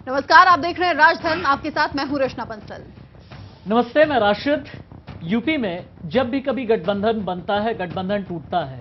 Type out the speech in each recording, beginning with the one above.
नमस्कार, आप देख रहे हैं राजधर्म, आपके साथ मैं हूं रचना बंसल। नमस्ते, मैं राशिद। यूपी में जब भी कभी गठबंधन बनता है, गठबंधन टूटता है,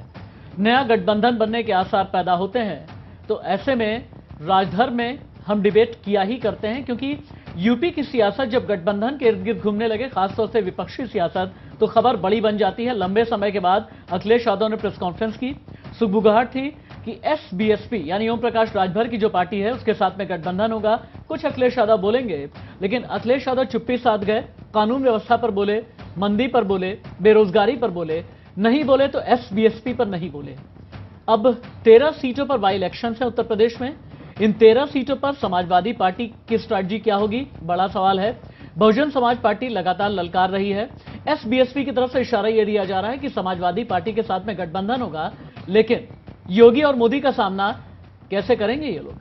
नया गठबंधन बनने के आसार पैदा होते हैं, तो ऐसे में राजधर्म में हम डिबेट किया ही करते हैं, क्योंकि यूपी की सियासत जब गठबंधन के इर्द गिर्द घूमने लगे, खासतौर से विपक्षी सियासत, तो खबर बड़ी बन जाती है। लंबे समय के बाद अखिलेश यादव ने प्रेस कॉन्फ्रेंस की, सुगबुगाहट थी कि एसबीएसपी यानी ओम प्रकाश राजभर की जो पार्टी है उसके साथ में गठबंधन होगा। कुछ अखिलेश यादव बोलेंगे, लेकिन अखिलेश यादव चुप्पी साध गए। कानून व्यवस्था पर बोले, मंदी पर बोले, बेरोजगारी पर बोले, नहीं बोले तो एसबीएसपी पर नहीं बोले। अब 13 सीटों पर बाई इलेक्शन है उत्तर प्रदेश में। इन 13 सीटों पर समाजवादी पार्टी की स्ट्रैटेजी क्या होगी, बड़ा सवाल है। बहुजन समाज पार्टी लगातार ललकार रही है। एसबीएसपी की तरफ से इशारा यह दिया जा रहा है कि समाजवादी पार्टी के साथ में गठबंधन होगा, लेकिन योगी और मोदी का सामना कैसे करेंगे ये लोग?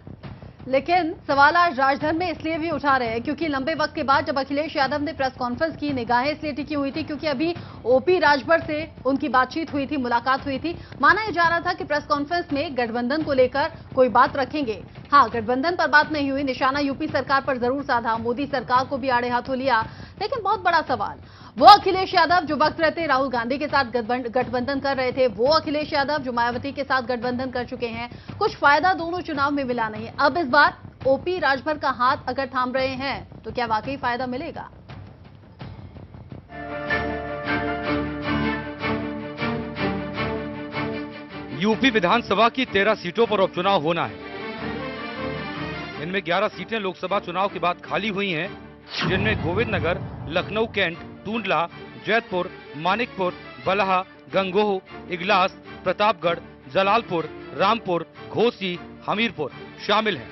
लेकिन सवाल आज राजधर्म में इसलिए भी उठा रहे हैं क्योंकि लंबे वक्त के बाद जब अखिलेश यादव ने प्रेस कॉन्फ्रेंस की, निगाहें इसलिए टिकी हुई थी क्योंकि अभी ओपी राजभर से उनकी बातचीत हुई थी, मुलाकात हुई थी। माना यह जा रहा था कि प्रेस कॉन्फ्रेंस में गठबंधन को लेकर कोई बात रखेंगे। हाँ, गठबंधन पर बात नहीं हुई, निशाना यूपी सरकार पर जरूर साधा, मोदी सरकार को भी आड़े हाथों लिया। लेकिन बहुत बड़ा सवाल, वो अखिलेश यादव जो वक्त रहते राहुल गांधी के साथ गठबंधन कर रहे थे, वो अखिलेश यादव जो मायावती के साथ गठबंधन कर चुके हैं, कुछ फायदा दोनों चुनाव में मिला नहीं। अब इस बार ओपी राजभर का हाथ अगर थाम रहे हैं तो क्या वाकई फायदा मिलेगा? यूपी विधानसभा की 13 सीटों पर उपचुनाव होना है। इनमें 11 सीटें लोकसभा चुनाव के बाद खाली हुई हैं, जिनमें गोविंदनगर, लखनऊ कैंट, टूंडला, जैतपुर, मानिकपुर, बलहा, गंगोह, इगलास, प्रतापगढ़, जलालपुर, रामपुर, घोसी, हमीरपुर शामिल हैं।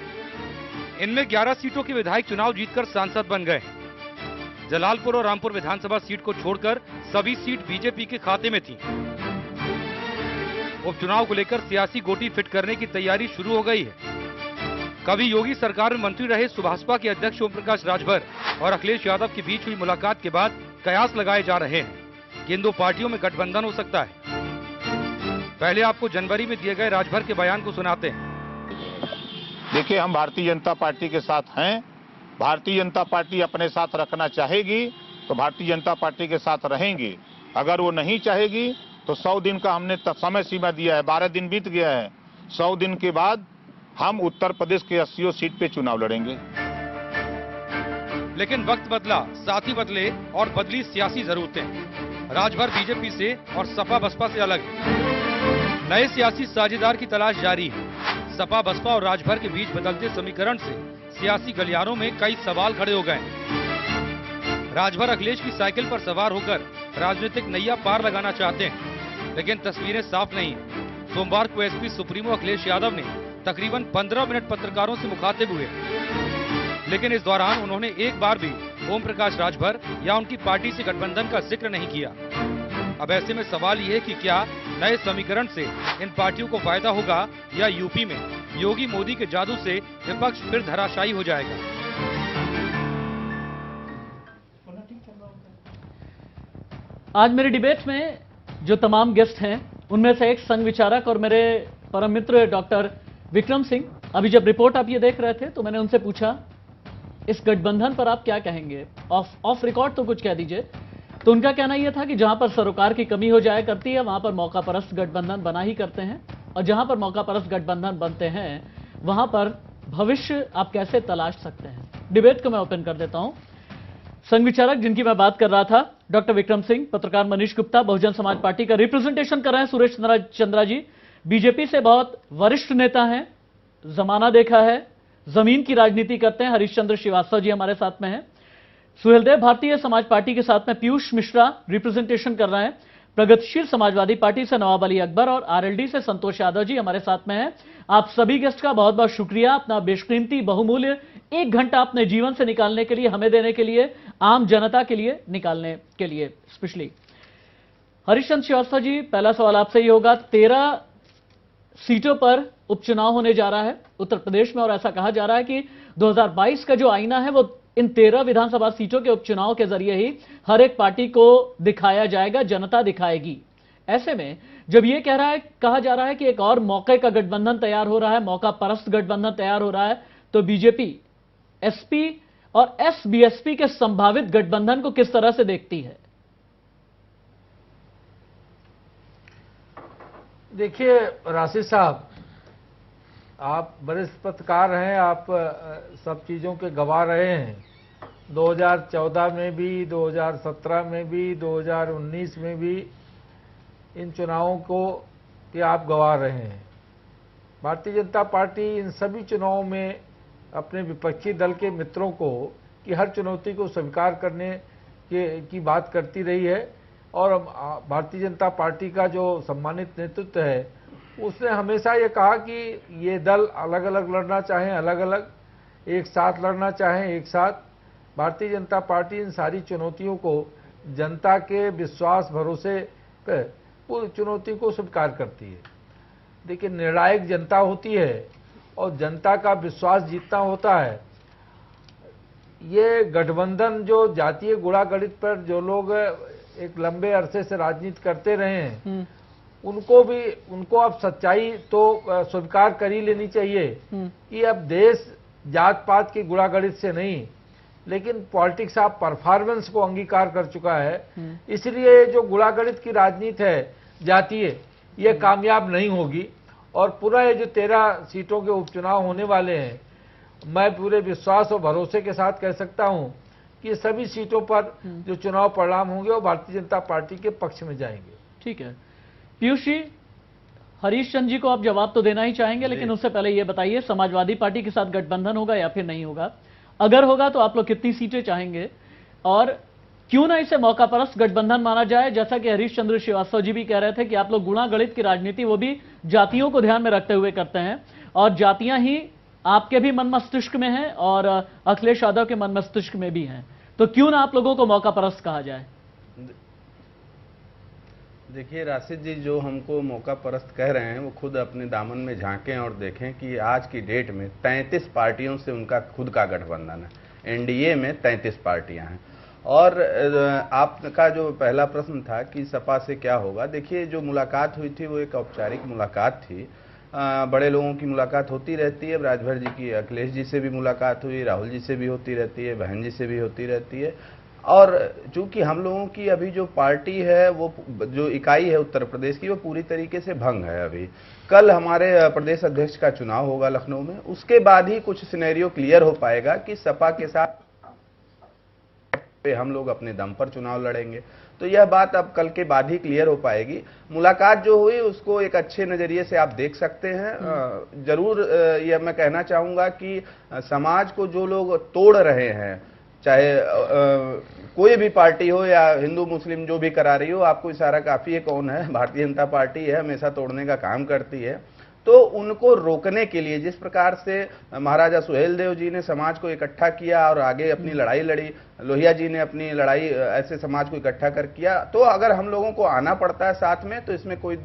इनमें 11 सीटों के विधायक चुनाव जीतकर सांसद बन गए हैं। जलालपुर और रामपुर विधानसभा सीट को छोड़कर सभी सीट बीजेपी के खाते में थी। उपचुनाव को लेकर सियासी गोटी फिट करने की तैयारी शुरू हो गई है। कभी योगी सरकार में मंत्री रहे सुभाषपा के अध्यक्ष ओम प्रकाश राजभर और अखिलेश यादव के बीच हुई मुलाकात के बाद कयास लगाए जा रहे हैं कि इन दो पार्टियों में गठबंधन हो सकता है। पहले आपको जनवरी में दिए गए राजभर के बयान को सुनाते हैं। देखिए, हम भारतीय जनता पार्टी के साथ हैं। भारतीय जनता पार्टी अपने साथ रखना चाहेगी तो भारतीय जनता पार्टी के साथ रहेंगी। अगर वो नहीं चाहेगी तो 100 दिन का हमने समय सीमा दिया है, 12 दिन बीत गया है। 100 दिन के बाद हम उत्तर प्रदेश के 80 सीट पे चुनाव लड़ेंगे। लेकिन वक्त बदला, साथी बदले और बदली सियासी जरूरतें। राजभर बीजेपी से और सपा बसपा से अलग है। नए सियासी साझेदार की तलाश जारी है। सपा बसपा और राजभर के बीच बदलते समीकरण से सियासी गलियारों में कई सवाल खड़े हो गए हैं। राजभर अखिलेश की साइकिल पर सवार होकर राजनीतिक नैया पार लगाना चाहते हैं, लेकिन तस्वीरें साफ नहीं है। सोमवार को एसपी सुप्रीमो अखिलेश यादव ने तकरीबन 15 मिनट पत्रकारों से मुखातिब हुए, लेकिन इस दौरान उन्होंने एक बार भी ओम प्रकाश राजभर या उनकी पार्टी से गठबंधन का जिक्र नहीं किया। अब ऐसे में सवाल ये है कि क्या नए समीकरण से इन पार्टियों को फायदा होगा या यूपी में योगी मोदी के जादू से विपक्ष फिर धराशायी हो जाएगा। आज मेरे डिबेट में जो तमाम गेस्ट हैं उनमें से एक संघ विचारक और मेरे परम मित्र डॉक्टर विक्रम सिंह। अभी जब रिपोर्ट आप ये देख रहे थे तो मैंने उनसे पूछा, इस गठबंधन पर आप क्या कहेंगे, ऑफ रिकॉर्ड तो कुछ कह दीजिए। तो उनका कहना यह था कि जहां पर सरोकार की कमी हो जाया करती है वहां पर मौका परस्त गठबंधन बना ही करते हैं, और जहां पर मौका परस्त गठबंधन बनते हैं वहां पर भविष्य आप कैसे तलाश सकते हैं। डिबेट को मैं ओपन कर देता हूं। संघ विचारक जिनकी मैं बात कर रहा था, डॉक्टर विक्रम सिंह, पत्रकार मनीष गुप्ता, बहुजन समाज पार्टी का रिप्रेजेंटेशन कर रहे हैं सुरेश चंद्रा जी, बीजेपी से बहुत वरिष्ठ नेता हैं, जमाना देखा है, जमीन की राजनीति करते हैं, हरीशचंद्र श्रीवास्तव जी हमारे साथ में हैं। सुहेलदेव भारतीय समाज पार्टी के साथ में पीयूष मिश्रा रिप्रेजेंटेशन कर रहे हैं, प्रगतिशील समाजवादी पार्टी से नवाब अली अकबर और आरएलडी से संतोष यादव जी हमारे साथ में हैं। आप सभी गेस्ट का बहुत बहुत शुक्रिया, अपना बेशकीमती बहुमूल्य 1 घंटा अपने जीवन से निकालने के लिए, हमें देने के लिए, आम जनता के लिए निकालने के लिए। स्पेशली हरीशचंद्र श्रीवास्तव जी, पहला सवाल आपसे ही होगा। 13 सीटों पर उपचुनाव होने जा रहा है उत्तर प्रदेश में, और ऐसा कहा जा रहा है कि 2022 का जो आईना है वो इन 13 विधानसभा सीटों के उपचुनाव के जरिए ही हर एक पार्टी को दिखाया जाएगा, जनता दिखाएगी। ऐसे में जब ये कहा जा रहा है कि एक और मौके का गठबंधन तैयार हो रहा है, मौका परस्त गठबंधन तैयार हो रहा है, तो बीजेपी एसपी और एसबीएसपी के संभावित गठबंधन को किस तरह से देखती है? देखिए राशिद साहब, आप वरिष्ठ पत्रकार हैं, आप सब चीज़ों के गवाह रहे हैं। 2014 में भी, 2017 में भी, 2019 में भी इन चुनावों को कि आप गवाह रहे हैं। भारतीय जनता पार्टी इन सभी चुनावों में अपने विपक्षी दल के मित्रों को कि हर चुनौती को स्वीकार करने की बात करती रही है और भारतीय जनता पार्टी का जो सम्मानित नेतृत्व है उसने हमेशा ये कहा कि ये दल अलग अलग लड़ना चाहें अलग अलग, एक साथ लड़ना चाहें एक साथ। भारतीय जनता पार्टी इन सारी चुनौतियों को जनता के विश्वास भरोसे पर पूरी चुनौती को स्वीकार करती है। देखिए निर्णायक जनता होती है और जनता का विश्वास जीतना होता है। ये गठबंधन जो जातीय गुणागणित पर जो लोग एक लंबे अरसे से राजनीति करते रहे हैं उनको अब सच्चाई तो स्वीकार कर ही लेनी चाहिए कि अब देश जात पात की गुणागणित से नहीं लेकिन पॉलिटिक्स ऑफ परफॉर्मेंस को अंगीकार कर चुका है। इसलिए जो गुणागणित की राजनीति है जातीय, ये कामयाब नहीं होगी और पूरा ये जो 13 सीटों के उपचुनाव होने वाले हैं, मैं पूरे विश्वास और भरोसे के साथ कह सकता हूं कि सभी सीटों पर जो चुनाव परिणाम होंगे वो भारतीय जनता पार्टी के पक्ष में जाएंगे। ठीक है पीयूष जी, हरीश चंद्र जी को आप जवाब तो देना ही चाहेंगे, लेकिन उससे पहले ये बताइए समाजवादी पार्टी के साथ गठबंधन होगा या फिर नहीं होगा? अगर होगा तो आप लोग कितनी सीटें चाहेंगे और क्यों ना इसे मौकापरस्त गठबंधन माना जाए? जैसा कि हरीश चंद्र श्रीवास्तव जी भी कह रहे थे कि आप लोग गुणागणित की राजनीति वो भी जातियों को ध्यान में रखते हुए करते हैं और जातियां ही आपके भी मन मस्तिष्क में हैं और अखिलेश यादव के मन मस्तिष्क में भी हैं, तो क्यों ना आप लोगों को मौकापरस्त कहा जाए? देखिए राशिद जी, जो हमको मौका परस्त कह रहे हैं वो खुद अपने दामन में झांकें और देखें कि आज की डेट में 33 पार्टियों से उनका खुद का गठबंधन है। एनडीए में 33 पार्टियां हैं। और आपका जो पहला प्रश्न था कि सपा से क्या होगा, देखिए जो मुलाकात हुई थी वो एक औपचारिक मुलाकात थी। बड़े लोगों की मुलाकात होती रहती है, राजभर जी की अखिलेश जी से भी मुलाकात हुई, राहुल जी से भी होती रहती है, बहन जी से भी होती रहती है। और चूंकि हम लोगों की अभी जो पार्टी है, वो जो इकाई है उत्तर प्रदेश की, वो पूरी तरीके से भंग है। अभी कल हमारे प्रदेश अध्यक्ष का चुनाव होगा लखनऊ में, उसके बाद ही कुछ सिनेरियो क्लियर हो पाएगा कि सपा के साथ पे हम लोग अपने दम पर चुनाव लड़ेंगे। तो यह बात अब कल के बाद ही क्लियर हो पाएगी। मुलाकात जो हुई उसको एक अच्छे नजरिए से आप देख सकते हैं। जरूर यह मैं कहना चाहूंगा कि समाज को जो लोग तोड़ रहे हैं, चाहे कोई भी पार्टी हो या हिंदू मुस्लिम जो भी करा रही हो, आपको इशारा काफी है कौन है, भारतीय जनता पार्टी है, हमेशा तोड़ने का काम करती है। तो उनको रोकने के लिए जिस प्रकार से महाराजा सुहेलदेव जी ने समाज को इकट्ठा किया और आगे अपनी लड़ाई लड़ी, लोहिया जी ने अपनी लड़ाई ऐसे समाज को इकट्ठा कर किया, तो अगर हम लोगों को आना पड़ता है साथ में तो इसमें कोई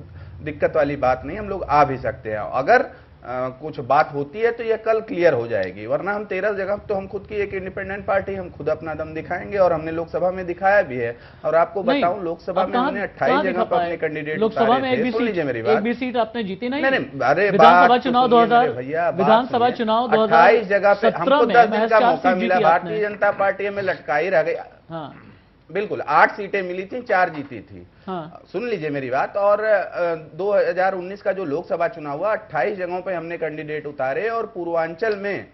दिक्कत वाली बात नहीं, हम लोग आ भी सकते हैं। अगर कुछ बात होती है तो यह कल क्लियर हो जाएगी, वरना हम 13 जगह तो हम खुद की एक इंडिपेंडेंट पार्टी, हम खुद अपना दम दिखाएंगे और हमने लोकसभा में दिखाया भी है। और आपको बताऊं लोकसभा में हमने 28 जगह पर अपने कैंडिडेट लोकसभा में एक भी सीट आपने जीती नहीं। अरे विधानसभा चुनाव 2000 भैया, विधानसभा चुनाव 28 जगह पे हमको 10 दिन का मौका 2017 मिला, भारतीय जनता पार्टी में लटकाई रह गई। हाँ बिल्कुल 8 सीटें मिली थी, 4 जीती थी। हाँ। सुन लीजिए मेरी बात। और 2019 का जो लोकसभा चुनाव हुआ, 28 जगहों पे हमने कैंडिडेट उतारे और पूर्वांचल में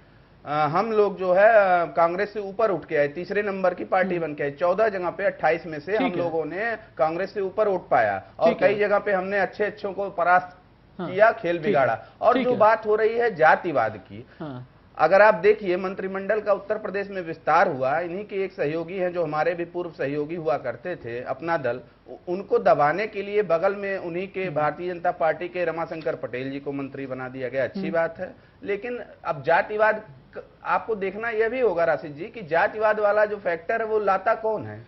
हम लोग जो है कांग्रेस से ऊपर उठ के आए, तीसरे नंबर की पार्टी बन के आए। 14 जगह पे 28 में से हम लोगों ने कांग्रेस से ऊपर उठ पाया और कई जगह पे हमने अच्छों को परास्त किया, खेल बिगाड़ा। और जो बात हो रही है जातिवाद की, अगर आप देखिए मंत्रिमंडल का उत्तर प्रदेश में विस्तार हुआ, इन्हीं के एक सहयोगी हैं जो हमारे भी पूर्व सहयोगी हुआ करते थे, अपना दल, उनको दबाने के लिए बगल में उन्हीं के भारतीय जनता पार्टी के रमाशंकर पटेल जी को मंत्री बना दिया गया। अच्छी बात है, लेकिन अब जातिवाद आपको देखना यह भी होगा राशिद जी कि जातिवाद वाला जो फैक्टर है वो लाता कौन है?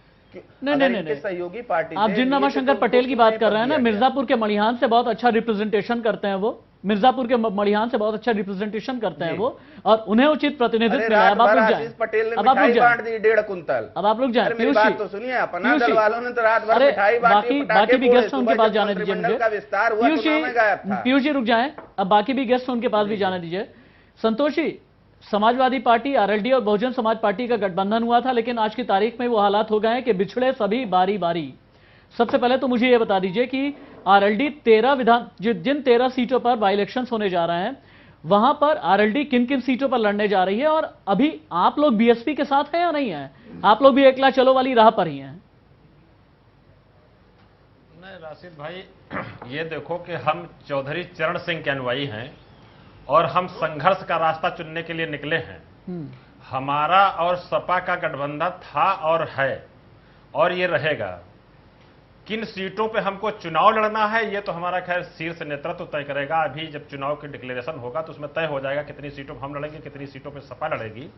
नहीं, सहयोगी पार्टी। आप जिन रमाशंकर पटेल की बात कर रहे हैं ना, मिर्जापुर के मणिहान से बहुत अच्छा रिप्रेजेंटेशन करते हैं वो, मिर्जापुर के मणिहान से बहुत अच्छा रिप्रेजेंटेशन करते हैं वो, और उन्हें उचित प्रतिनिधित्व मिला। अब आप लोग जाएं, पटेल ने मिठाई बांट दी 1.5 कुंतल। अब आप लोग जाएं, मेरी बात तो सुनिए, अपना दल वालों ने तो रात भर मिठाई बांटी, बाकी भी गेस्ट उनके पास जाने दीजिए मुझे। विस्तार हुआ, पीयूष जी रुक जाएं, अब बाकी भी गेस्ट उनके पास भी जाने दीजिए। संतोषी, समाजवादी पार्टी, आरएलडी और बहुजन समाज पार्टी का गठबंधन हुआ था, लेकिन आज की तारीख में वो हालात हो गए हैं कि बिछड़े सभी बारी बारी। सबसे पहले तो मुझे ये बता दीजिए कि आरएलडी 13 जिन 13 सीटों पर बाई इलेक्शंस होने जा रहे हैं, वहां पर आरएलडी किन किन सीटों पर लड़ने जा रही है, और अभी आप लोग बीएसपी के साथ हैं या नहीं है? आप लोग भी एकला चलो वाली राह पर ही हैं? नहीं राशिद भाई, ये देखो कि हम चौधरी चरण सिंह के अनुयायी हैं और हम संघर्ष का रास्ता चुनने के लिए निकले हैं। हमारा और सपा का गठबंधन था और है और ये रहेगा। किन सीटों पे हमको चुनाव लड़ना है ये तो हमारा खैर शीर्ष नेतृत्व तय करेगा। अभी जब चुनाव की डिक्लेरेशन होगा तो उसमें तय हो जाएगा कितनी सीटों पर हम लड़ेंगे, कितनी सीटों पे सपा लड़ेगी।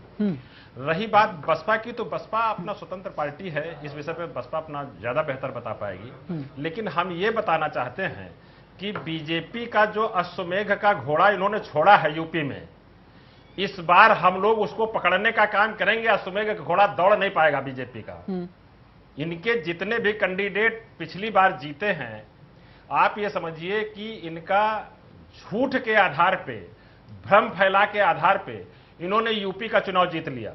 रही बात बसपा की, तो बसपा अपना स्वतंत्र पार्टी है, इस विषय पे बसपा अपना ज्यादा बेहतर बता पाएगी। लेकिन हम ये बताना चाहते हैं कि बीजेपी का जो अश्वमेघ का घोड़ा इन्होंने छोड़ा है यूपी में, इस बार हम लोग उसको पकड़ने का काम करेंगे। अश्वमेघ का घोड़ा दौड़ नहीं पाएगा बीजेपी का। इनके जितने भी कैंडिडेट पिछली बार जीते हैं, आप ये समझिए कि इनका झूठ के आधार पे, भ्रम फैला के आधार पे इन्होंने यूपी का चुनाव जीत लिया।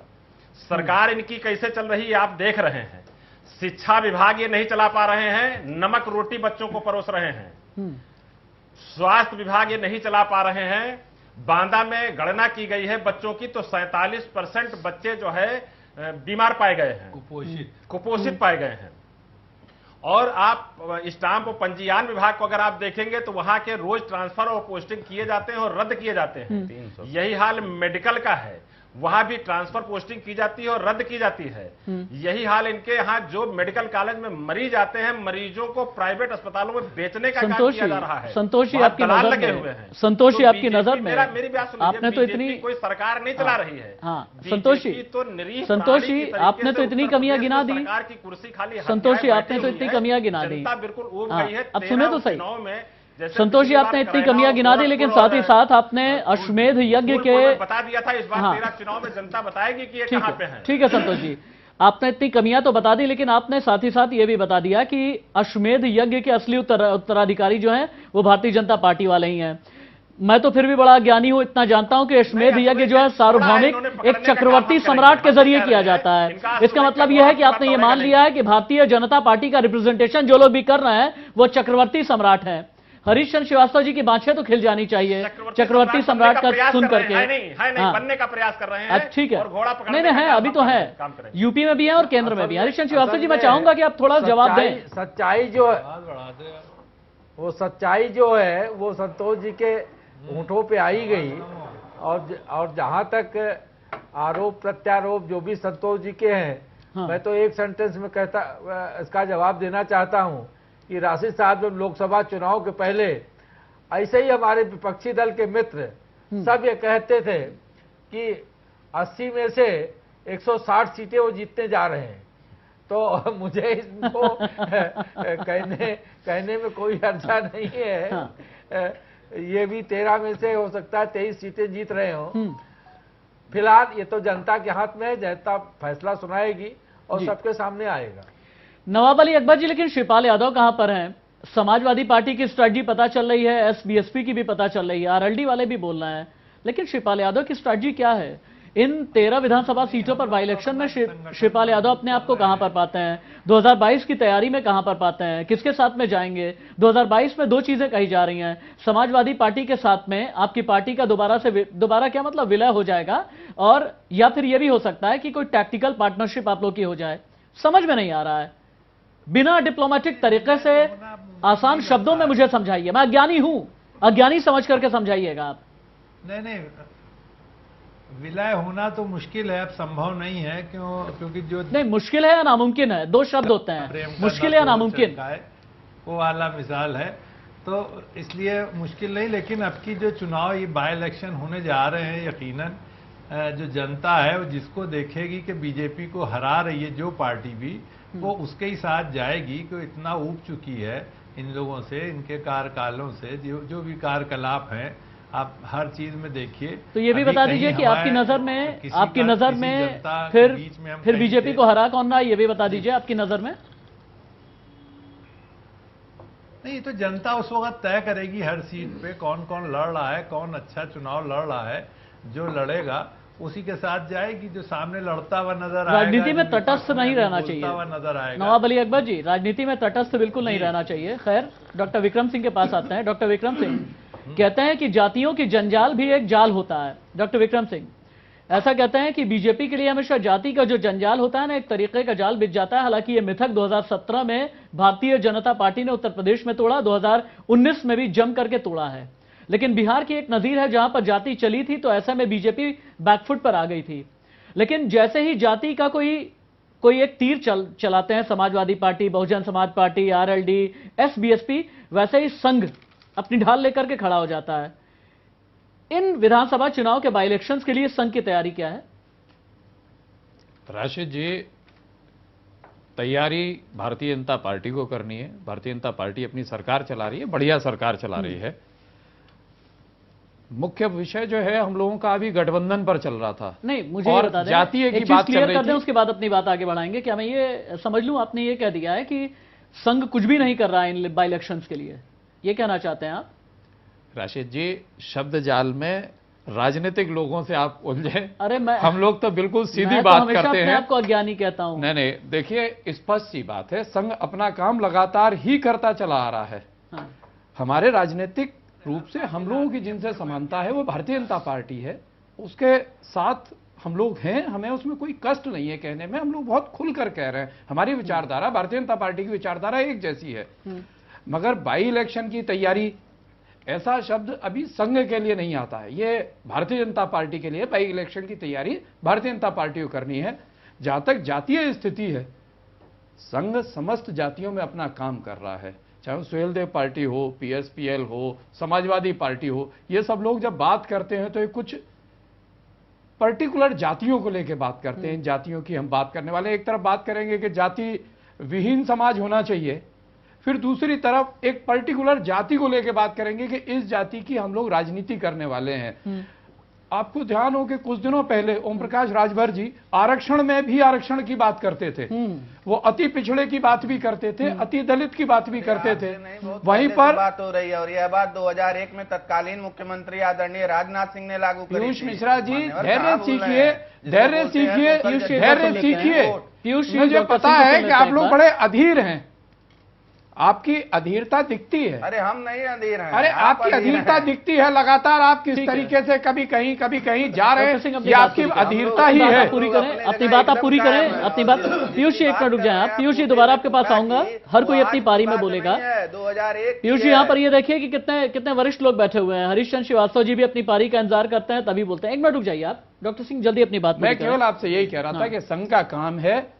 सरकार इनकी कैसे चल रही है आप देख रहे हैं। शिक्षा विभाग ये नहीं चला पा रहे हैं, नमक रोटी बच्चों को परोस रहे हैं। स्वास्थ्य विभाग ये नहीं चला पा रहे हैं। बांदा में गणना की गई है बच्चों की, तो 47% बच्चे जो है बीमार पाए गए हैं, कुपोषित पाए गए हैं। और आप स्टाम्प और पंजीयन विभाग को अगर आप देखेंगे तो वहां के रोज ट्रांसफर और पोस्टिंग किए जाते हैं और रद्द किए जाते हैं। यही हाल मेडिकल का है, वहां भी ट्रांसफर पोस्टिंग की जाती है और रद्द की जाती है। यही हाल इनके यहाँ जो मेडिकल कॉलेज में मरीज आते हैं, मरीजों को प्राइवेट अस्पतालों में बेचने का काम किया जा रहा है। संतोष जी आपकी नजर में, संतोष जी आपकी नजर में, मेरी बात सुनिए, आपने तो इतनी कोई सरकार नहीं चला रही है। हाँ संतोष जी, संतोष जी आपने तो इतनी कमियां गिना दी। सरकार की कुर्सी खाली, संतोष जी आपने तो इतनी कमियां गिना दी। बिल्कुल उब गई है। अब सुने तो सही, में संतोष जी आपने इतनी कमियां गिना दी, लेकिन साथ ही साथ आपने अश्वमेध यज्ञ के बता दिया था। इस बार 13 चुनाव में जनता बताएगी कि ये कहां पे है। ठीक है संतोष जी, आपने इतनी कमियां तो बता दी, लेकिन आपने साथ ही साथ ये भी बता दिया कि अश्वमेध यज्ञ के असली उत्तराधिकारी जो हैं वो भारतीय जनता पार्टी वाले ही हैं। मैं तो फिर भी बड़ा ज्ञानी हूं, इतना जानता हूं कि अश्वमेध यज्ञ जो है सार्वभौमिक एक चक्रवर्ती सम्राट के जरिए किया जाता है। इसका मतलब यह है कि आपने ये मान लिया है कि भारतीय जनता पार्टी का रिप्रेजेंटेशन जो लोग भी कर रहे हैं वो चक्रवर्ती सम्राट है। हरीश चंद्र श्रीवास्तव जी की बाँछें तो खिल जानी चाहिए चक्रवर्ती सम्राट का सुन करके। नहीं बनने का प्रयास कर रहे हैं। ठीक है, नहीं नहीं है, अभी तो है, यूपी में भी है और केंद्र में भी है। हरीश चंद्र श्रीवास्तव जी मैं चाहूंगा कि आप थोड़ा जवाब दें। सच्चाई जो है वो सच्चाई जो है वो संतोष जी के होठों पे आई गई। और जहां तक आरोप प्रत्यारोप जो भी संतोष जी के हैं, मैं तो एक सेंटेंस में कहता इसका जवाब देना चाहता हूं कि राशिद साहब जब लोकसभा चुनाव के पहले ऐसे ही हमारे विपक्षी दल के मित्र सब ये कहते थे कि 80 में से 160 सीटें वो जीतने जा रहे हैं, तो मुझे इसको कहने में कोई अर्जा नहीं है। ये भी 13 में से हो सकता है 23 सीटें जीत रहे हो। फिलहाल ये तो जनता के हाथ में है, जनता फैसला सुनाएगी और सबके सामने आएगा। नवाब अली अकबर जी, लेकिन शिवपाल यादव कहां पर हैं? समाजवादी पार्टी की स्ट्रैटेजी पता चल रही है, एसबीएसपी की भी पता चल रही है, आरएलडी वाले भी बोल रहे हैं, लेकिन शिवपाल यादव की स्ट्रैटेजी क्या है? इन 13 विधानसभा सीटों पर बाई इलेक्शन में शिवपाल यादव अपने आप को कहां पर पाते हैं? 2022 की तैयारी में कहां पर पाते हैं? किसके साथ में जाएंगे? 2022 में दो चीजें कही जा रही हैं, समाजवादी पार्टी के साथ में आपकी पार्टी का दोबारा क्या मतलब विलय हो जाएगा, और या फिर यह भी हो सकता है कि कोई टैक्टिकल पार्टनरशिप आप लोग की हो जाए। समझ में नहीं आ रहा है, बिना डिप्लोमेटिक तरीके से आसान शब्दों में मुझे समझाइए। मैं अज्ञानी हूं, अज्ञानी समझ करके समझाइएगा आप। नहीं, विलय होना तो मुश्किल है, अब संभव नहीं है। क्योंकि जो नहीं मुश्किल है या नामुमकिन है, दो शब्द होते हैं, मुश्किल या नामुमकिन, वो वाला मिसाल है, तो इसलिए मुश्किल नहीं। लेकिन अब की जो चुनाव ये बाय इलेक्शन होने जा रहे हैं, यकीनन जो जनता है वो जिसको देखेगी कि बीजेपी को हरा रही है जो पार्टी भी, वो उसके ही साथ जाएगी। कि इतना ऊब चुकी है इन लोगों से, इनके कार्यकालों से, जो भी कार्यकलाप हैं आप हर चीज में देखिए। तो ये भी बता दीजिए कि आपकी नजर में फिर बीजेपी को हरा कौन रहा है, ये भी बता दीजिए आपकी नजर में। नहीं, तो जनता उस वक्त तय करेगी हर सीट पे कौन कौन लड़ रहा है, कौन अच्छा चुनाव लड़ रहा है। जो लड़ेगा उसी के साथ जाएगी जो सामने लड़ता हुआ नजर आएगा। राजनीति में जो तटस्थ विपक्ष में नहीं रहना बोलता चाहिए हुआ नजर आएगा। नवाब अली अकबर जी, राजनीति में तटस्थ बिल्कुल नहीं रहना चाहिए। खैर, डॉक्टर विक्रम सिंह के पास आते हैं। डॉक्टर विक्रम सिंह कहते हैं कि जातियों की जंजाल भी एक जाल होता है। डॉक्टर विक्रम सिंह ऐसा कहते हैं कि बीजेपी के लिए हमेशा जाति का जो जंजाल होता है ना, एक तरीके का जाल बिछ जाता है। हालांकि ये मिथक 2017 में भारतीय जनता पार्टी ने उत्तर प्रदेश में तोड़ा, 2019 में भी जम करके तोड़ा है। लेकिन बिहार की एक नजीर है जहां पर जाति चली थी, तो ऐसे में बीजेपी बैकफुट पर आ गई थी। लेकिन जैसे ही जाति का कोई एक तीर चलाते हैं Samajwadi party, Bahujan Samaj party, RLD, SBSP, वैसे ही संघ अपनी ढाल लेकर के खड़ा हो जाता है। इन विधानसभा चुनाव के बाई इलेक्शंस के लिए संघ की तैयारी क्या है? राशिद जी, तैयारी भारतीय जनता पार्टी को करनी है। भारतीय जनता पार्टी अपनी सरकार चला रही है, बढ़िया सरकार चला रही है। मुख्य विषय जो है हम लोगों का अभी गठबंधन पर चल रहा था। नहीं, मुझे और बता दें, जातीय की बात चल क्लियर रही कर दें, थी। उसके बाद अपनी बात आगे बढ़ाएंगे। क्या मैं ये समझ लूं, आपने ये कह दिया है कि संघ कुछ भी नहीं कर रहा है इन बाई इलेक्शंस के लिए, ये कहना चाहते हैं आप? राशिद जी, शब्द जाल में राजनीतिक लोगों से आप उलझे। अरे मैं, हम लोग तो बिल्कुल सीधी मैं बात हमेशा करते अपने हैं। आपको अज्ञानी कहता हूं। नहीं, देखिए स्पष्ट सी बात है, संघ अपना काम लगातार ही करता चला आ रहा है। हाँ। हमारे राजनीतिक रूप से हम लोगों की जिनसे समानता है वो भारतीय जनता पार्टी है, उसके साथ हम लोग हैं, हमें उसमें कोई कष्ट नहीं है कहने में। हम लोग बहुत खुलकर कह रहे हैं, हमारी विचारधारा भारतीय जनता पार्टी की विचारधारा एक जैसी है। मगर बाई इलेक्शन की तैयारी, ऐसा शब्द अभी संघ के लिए नहीं आता है, ये भारतीय जनता पार्टी के लिए बाई इलेक्शन की तैयारी भारतीय जनता पार्टी को करनी है। जहां तक जातीय स्थिति है, संघ समस्त जातियों में अपना काम कर रहा है, चाहे सुहेलदेव पार्टी हो, पीएसपीएल हो, समाजवादी पार्टी हो। ये सब लोग जब बात करते हैं तो ये कुछ पर्टिकुलर जातियों को लेकर बात करते हैं। जातियों की हम बात करने वाले एक तरफ बात करेंगे कि जाति विहीन समाज होना चाहिए, फिर दूसरी तरफ एक पर्टिकुलर जाति को लेकर बात करेंगे कि इस जाति की हम लोग राजनीति करने वाले हैं। आपको ध्यान हो कि कुछ दिनों पहले ओम प्रकाश राजभर जी आरक्षण में भी आरक्षण की बात करते थे। वो अति पिछड़े की बात भी करते थे, अति दलित की बात भी करते थे। वहीं पर बात हो रही है और यह बात 2001 में तत्कालीन मुख्यमंत्री आदरणीय राजनाथ सिंह ने लागू करी। पीयूष मिश्रा जी, धैर्य सीखिए, धैर्य सीखिए, धैर्य सीखिए। पीयूष, मुझे पता है कि आप लोग बड़े अधीर हैं, आपकी अधीरता दिखती है। अरे हम नहीं अधीर हैं। अरे आपकी अधीरता दिखती है लगातार, आप किस तरीके से कभी कहीं जा रहे हैं, ये आपकी अधीरता ही है। पूरी करें अपनी बात, आप पूरी करें अपनी बात। पीयूष जी एक मिनट रुक जाएं आप। पीयूष जी दोबारा आपके पास आऊंगा, हर कोई अपनी पारी में बोलेगा। 2001 पीयूष जी यहाँ पर ये देखिए कि कितने वरिष्ठ लोग बैठे हुए हैं। हरीश चंद्र श्रीवास्तव जी भी अपनी पारी का इंतजार करते हैं, तभी बोलते हैं। एक मिनट रुक जाइए आप डॉक्टर सिंह, जल्दी अपनी बात। मैं केवल आपसे यही कह रहा था कि संघ का काम है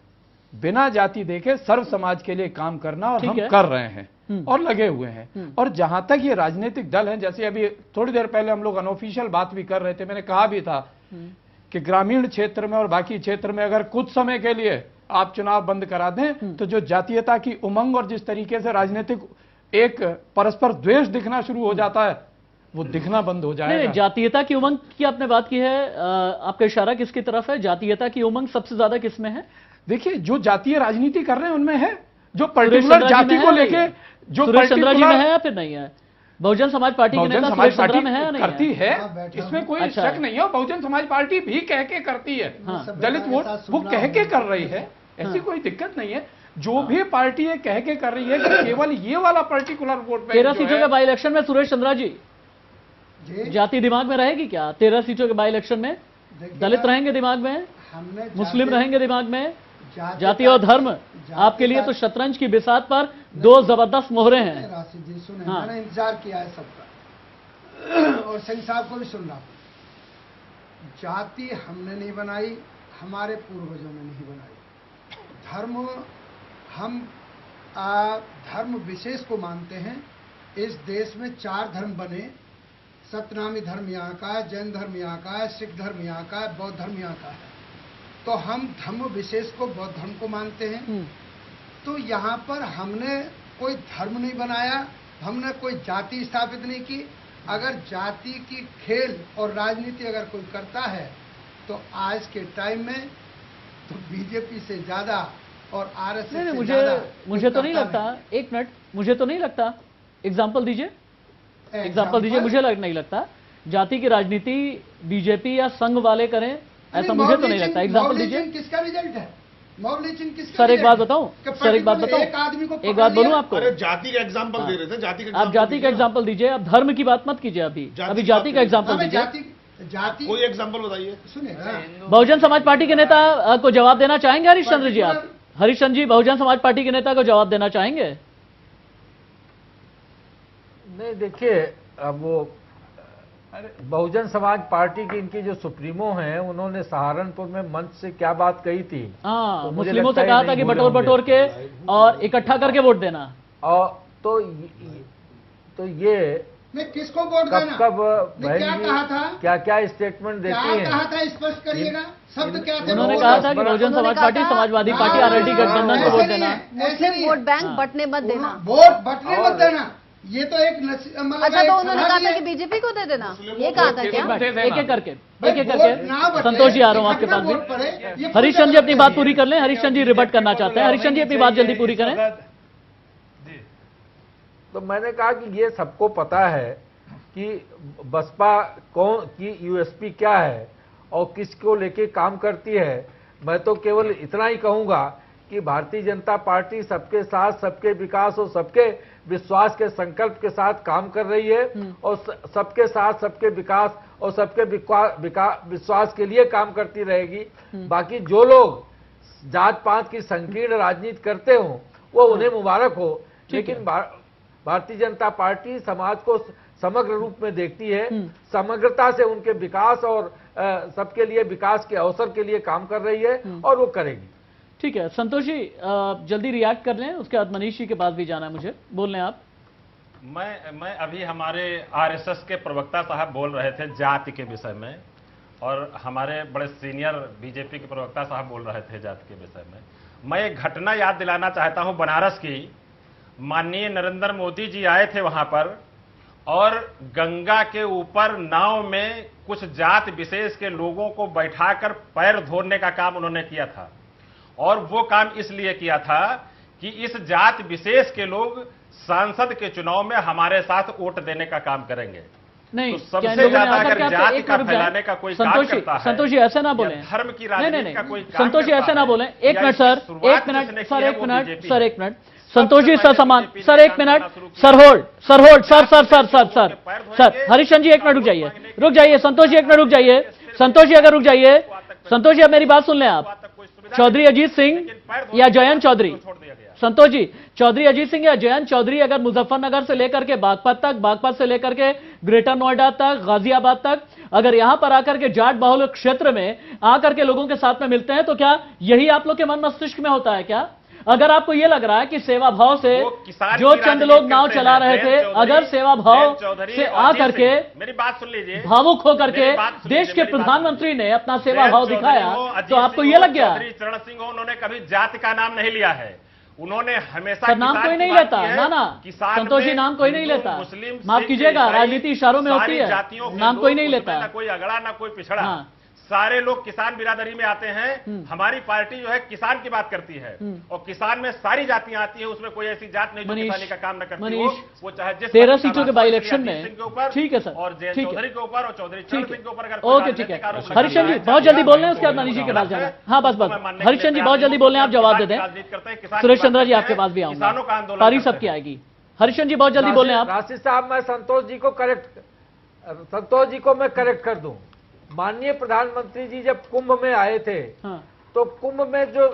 बिना जाति देखे सर्व समाज के लिए काम करना, और हम कर रहे हैं और लगे हुए हैं। और जहां तक ये राजनीतिक दल हैं, जैसे अभी थोड़ी देर पहले हम लोग अनऑफिशियल बात भी कर रहे थे, मैंने कहा भी था कि ग्रामीण क्षेत्र में और बाकी क्षेत्र में अगर कुछ समय के लिए आप चुनाव बंद करा दें तो जो जातीयता की उमंग और जिस तरीके से राजनीतिक एक परस्पर द्वेष दिखना शुरू हो जाता है, वो दिखना बंद हो जाएगा। नहीं, जातीयता की उमंग की आपने बात की है, आपका इशारा किसकी तरफ है? जातीयता की उमंग सबसे ज्यादा किसमें है? देखिए, जो जातीय राजनीति कर रहे हैं उनमें है, जो पर्टिकुलर जाति को लेके जो सुरेश चंद्रा जी में है या फिर नहीं है? बहुजन समाज पार्टी के नेता सुरेश चंद्रा में है या नहीं करती है, इसमें कोई अच्छा शक नहीं है। बहुजन समाज पार्टी भी कह के करती है, दलित वोट वो कह के कर रही है, ऐसी कोई दिक्कत नहीं है। जो भी पार्टी है कह के कर रही है कि केवल ये वाला पर्टिकुलर वोट 13 सीटों के बाई इलेक्शन में सुरेश चंद्रा जी, जाति दिमाग में रहेगी क्या? 13 सीटों के बाई इलेक्शन में दलित रहेंगे दिमाग में, मुस्लिम रहेंगे दिमाग में, जाति और धर्म आपके लिए तो शतरंज की बिसात पर दो जबरदस्त मोहरे हैं। राशिद जी सुने, मैंने इंतजार किया है सबका और सिंह साहब को भी सुन रहा। जाति हमने नहीं बनाई, हमारे पूर्वजों ने नहीं बनाई। धर्म हम धर्म विशेष को मानते हैं। इस देश में 4 धर्म बने, सतनामी धर्म यहाँ का है, जैन धर्म यहाँ का है, सिख धर्म यहाँ का है, बौद्ध धर्म यहाँ का है। तो हम धर्म विशेष को बौद्ध धर्म को मानते हैं। तो यहाँ पर हमने कोई धर्म नहीं बनाया, हमने कोई जाति स्थापित नहीं की। अगर जाति की खेल और राजनीति अगर कोई करता है तो आज के टाइम में तो बीजेपी से ज्यादा और आरएसएस से ज्यादा मुझे तो नहीं लगता। एक मिनट, मुझे तो नहीं लगता। एग्जाम्पल दीजिए, एग्जाम्पल दीजिए। मुझे नहीं लगता जाति की राजनीति बीजेपी या संघ वाले करें ऐसा मुझे तो नहीं लगता। एग्जाम्पल दीजिए। किसका रिजल्ट है? मॉब लिंचिंग किसका? सर एक बात बताऊं, सर एक बात बताऊं, एक आदमी को एक बात बोलूं आपको। अरे जाति का एग्जांपल दे रहे थे, जाति का आप जाति का एग्जाम्पल दीजिए, आप धर्म की बात मत कीजिए। अभी जाति का एग्जाम्पल दीजिए। जाति कोई एग्जांपल बताइए। सुनिए, बहुजन समाज पार्टी के नेता को जवाब देना चाहेंगे हरिश्चंद्र जी? आप हरिश्चंद्र जी बहुजन समाज पार्टी के नेता को जवाब देना चाहेंगे? नहीं, देखिए, अब वो बहुजन समाज पार्टी की इनकी जो सुप्रीमो हैं, उन्होंने सहारनपुर में मंच से क्या बात कही थी? हाँ, तो मुझे मुस्लिमों लगता से है कहा नहीं था कि भूले बटोर होंगे। बटोर के और इकट्ठा करके वोट देना। और तो ये मैं किसको वोट कब देना? कब मैं क्या कहा था? क्या क्या स्टेटमेंट देती क्या हैं? कहा था? स्पष्ट करिएगा। शब्द क्या थे? उन्होंने कहा था कि Bahujan Samaj party, Samajwadi party, RLD गठबंधन को वोट देना। मुस्लिम वोट बैंक बटने मत देना। वोट बटने मत देना, ये तो एक मतलब अच्छा, एक तो उन्होंने सलाह कहा दी था है। कि बीजेपी को दे देना, ये कहा था क्या? एक एक करके भाई, एक एक वोट ना करके बटे, संतोष जी आ रहा हूं आपके कितना पास वोट पड़े, भी। ये हरीश जी अपनी बात पूरी कर लें। हरीश जी रिबट करना चाहते हैं। हरीश जी अपनी बात जल्दी पूरी करें। तो मैंने कहा कि ये सबको पता है कि बसपा कौन की यूएसपी क्या है और किसको लेके काम करती है। मैं तो केवल इतना ही कहूंगा कि भारतीय जनता पार्टी सबके साथ, सबके विकास और सबके विश्वास के संकल्प के साथ काम कर रही है और सबके साथ, सबके विकास और सबके विश्वास के लिए काम करती रहेगी। बाकी जो लोग जात पात की संकीर्ण राजनीति करते हो वो उन्हें मुबारक हो, लेकिन भारतीय जनता पार्टी समाज को समग्र रूप में देखती है, समग्रता से उनके विकास और सबके लिए विकास के अवसर के लिए काम कर रही है और वो करेगी। ठीक है संतोष जी, जल्दी रिएक्ट कर लें, उसके बाद मनीष जी के पास भी जाना है मुझे। बोल रहे हैं आप। मैं अभी हमारे आरएसएस के प्रवक्ता साहब बोल रहे थे जाति के विषय में, और हमारे बड़े सीनियर बीजेपी के प्रवक्ता साहब बोल रहे थे जाति के विषय में। मैं एक घटना याद दिलाना चाहता हूं बनारस की। माननीय नरेंद्र मोदी जी आए थे वहां पर, और गंगा के ऊपर नाव में कुछ जात विशेष के लोगों को बैठाकर पैर धोने का काम उन्होंने किया था। और वो काम इसलिए किया था कि इस जात विशेष के लोग सांसद के चुनाव में हमारे साथ वोट देने का काम करेंगे। नहीं, तो सबसे ज्यादा अगर जाति का फैलाने का कोई काम करता है, संतोष जी ऐसे ना बोले, धर्म की राजनीति का कोई काम संतोष जी ऐसे ना बोले। एक मिनट सर, एक मिनट सर, एक मिनट सर, एक मिनट संतोष जी सर, समान सर, एक minute sir, hold sir, sir Harishchandra ji एक मिनट रुक जाइए, संतोष जी एक मिनट रुक जाइए, संतोष जी अगर रुक जाइए, संतोष जी अब मेरी बात सुन लें आप। चौधरी अजीत सिंह या जयंत चौधरी, संतोष जी, चौधरी अजीत सिंह या जयंत चौधरी अगर मुजफ्फरनगर से लेकर के बागपत तक, बागपत से लेकर के ग्रेटर नोएडा तक, गाजियाबाद तक, अगर यहां पर आकर के जाट बाहुल क्षेत्र में आकर के लोगों के साथ में मिलते हैं, तो क्या यही आप लोग के मन मस्तिष्क में होता है क्या? अगर आपको यह लग रहा है कि सेवा भाव से जो चंद लोग नाव चला रहे थे, अगर सेवा भाव से आकर के, मेरी बात सुन लीजिए, भावुक होकर के देश के प्रधानमंत्री ने अपना सेवा भाव दिखाया, तो आपको यह लग गया? चरण सिंह हो, उन्होंने कभी जाति का नाम नहीं लिया है। उन्होंने हमेशा नाम कोई नहीं लेता, ना संतोष जी नाम कोई नहीं लेता, माफ कीजिएगा, राजनीति इशारों में होती है, नाम कोई नहीं लेता। ना कोई अगड़ा ना कोई पिछड़ा, सारे लोग किसान बिरादरी में आते हैं। हमारी पार्टी जो है किसान की बात करती है, और किसान में सारी जातियां आती है, उसमें कोई ऐसी जात नहीं जो किसानी का काम न करती हो। वो चाहे जिस 13 सीटों के बाई इलेक्शन में, ठीक है सर, और जयंत चौधरी के ऊपर और चौधरी चरण सिंह के ऊपर, ओके ठीक है। हरिश्चंद्र जी बहुत जल्दी बोल रहे हैं, उसके बाद मनीष जी के पास जाना। हाँ बस हरिश्चंद्र जी बहुत जल्दी बोल रहे हैं, आप जवाब दे दें। सुरेश चंद्रा जी आपके पास भी आऊंगा, तारीफ सबकी आएगी। हरिश्चंद्र जी बहुत जल्दी बोल रहे हैं आप। राशिद साहब, मैं संतोष जी को मैं करेक्ट कर दूं। माननीय प्रधानमंत्री जी जब कुंभ में आए थे, तो कुंभ में जो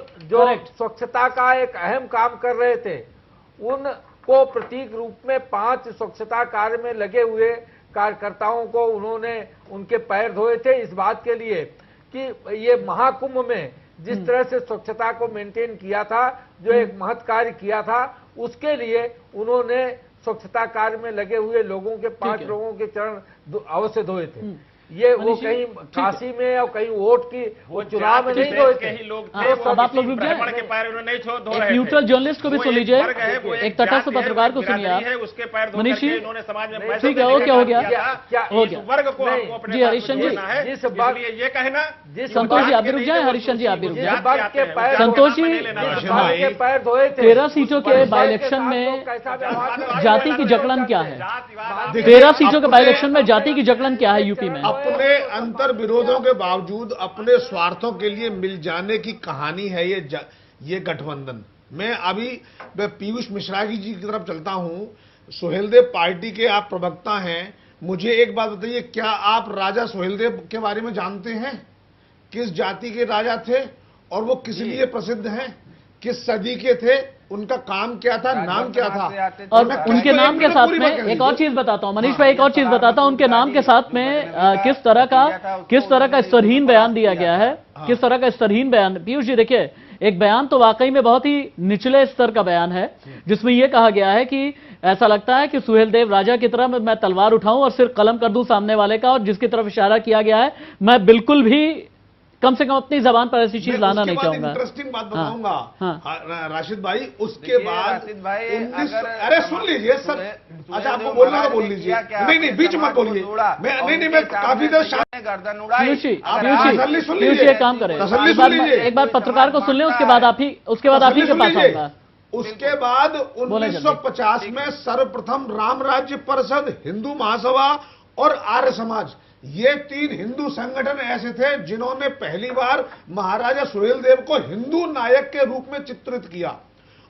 स्वच्छता का एक अहम काम कर रहे थे, उनको प्रतीक रूप में 5 स्वच्छता कार्य में लगे हुए कार्यकर्ताओं को उन्होंने उनके पैर धोए थे, इस बात के लिए कि ये महाकुंभ में जिस तरह से स्वच्छता को मेंटेन किया था, जो एक महत् कार्य किया था, उसके लिए उन्होंने स्वच्छता कार्य में लगे हुए लोगों के 5 लोगों के चरण अवश्य धोए थे। ये वो कहीं काशी में और कहीं वोट की वो चुनाव में नहीं धोए थे। अब आप लोग रुक जाए, एक न्यूट्रल जर्नलिस्ट को भी सुन लीजिए, एक तटस्थ पत्रकार को सुनिए आप। मनीष जी ठीक है, ओके हो गया जी। हरिश्चंद्र जी, ये कहना, संतोष जी आप भी रुक जाए, हरिश्चंद्र जी आप भी रुक जाए। संतोष जी, पैर धोए थे। 13 सीटों के बाई इलेक्शन में जाति की जकड़न क्या है? 13 सीटों के बाई इलेक्शन में जाति की जकड़न क्या है यूपी में? अपने अंतर विरोधों के बावजूद अपने स्वार्थों के लिए मिल जाने की कहानी है ये गठबंधन। मैं पीयूष मिश्रा जी की तरफ चलता हूं। सुहेलदेव पार्टी के आप प्रवक्ता हैं, मुझे एक बात बताइए, क्या आप राजा सुहेलदेव के बारे में जानते हैं? किस जाति के राजा थे और वो किस लिए प्रसिद्ध हैं? किस सदी के थे? उनका काम क्या था, नाम क्या था? और उनके नाम के साथ में एक और चीज बताता हूं मनीष भाई, एक और चीज बताता हूं, उनके नाम के साथ में किस तरह का स्तरहीन बयान दिया गया है, किस तरह का स्तरहीन बयान। पीयूष जी देखिए, एक बयान तो वाकई में बहुत ही निचले स्तर का बयान है, जिसमें यह कहा गया है कि ऐसा लगता है कि सुहेलदेव राजा की तरह मैं तलवार उठाऊं और सिर्फ कलम कर दूं सामने वाले का, और जिसकी तरफ इशारा किया गया है मैं बिल्कुल भी कम से कम अपनी जबान पर ऐसी चीज लाना नहीं चाहूंगा। इंटरेस्टिंग बात बताऊंगा राशिद भाई, उसके बाद अरे सुन लीजिए सर, अच्छा आपको बोलना है बोल लीजिए, नहीं बीच मत बोलिए, मैं काफी देर एक काम करें, एक बार पत्रकार को सुन लें, उसके बाद आप ही के पास आऊंगा। उसके बाद 1950 में सर्वप्रथम राम राज्य परिषद, हिंदू महासभा और आर्य समाज, ये 3 हिंदू संगठन ऐसे थे जिन्होंने पहली बार महाराजा सुहेलदेव को हिंदू नायक के रूप में चित्रित किया,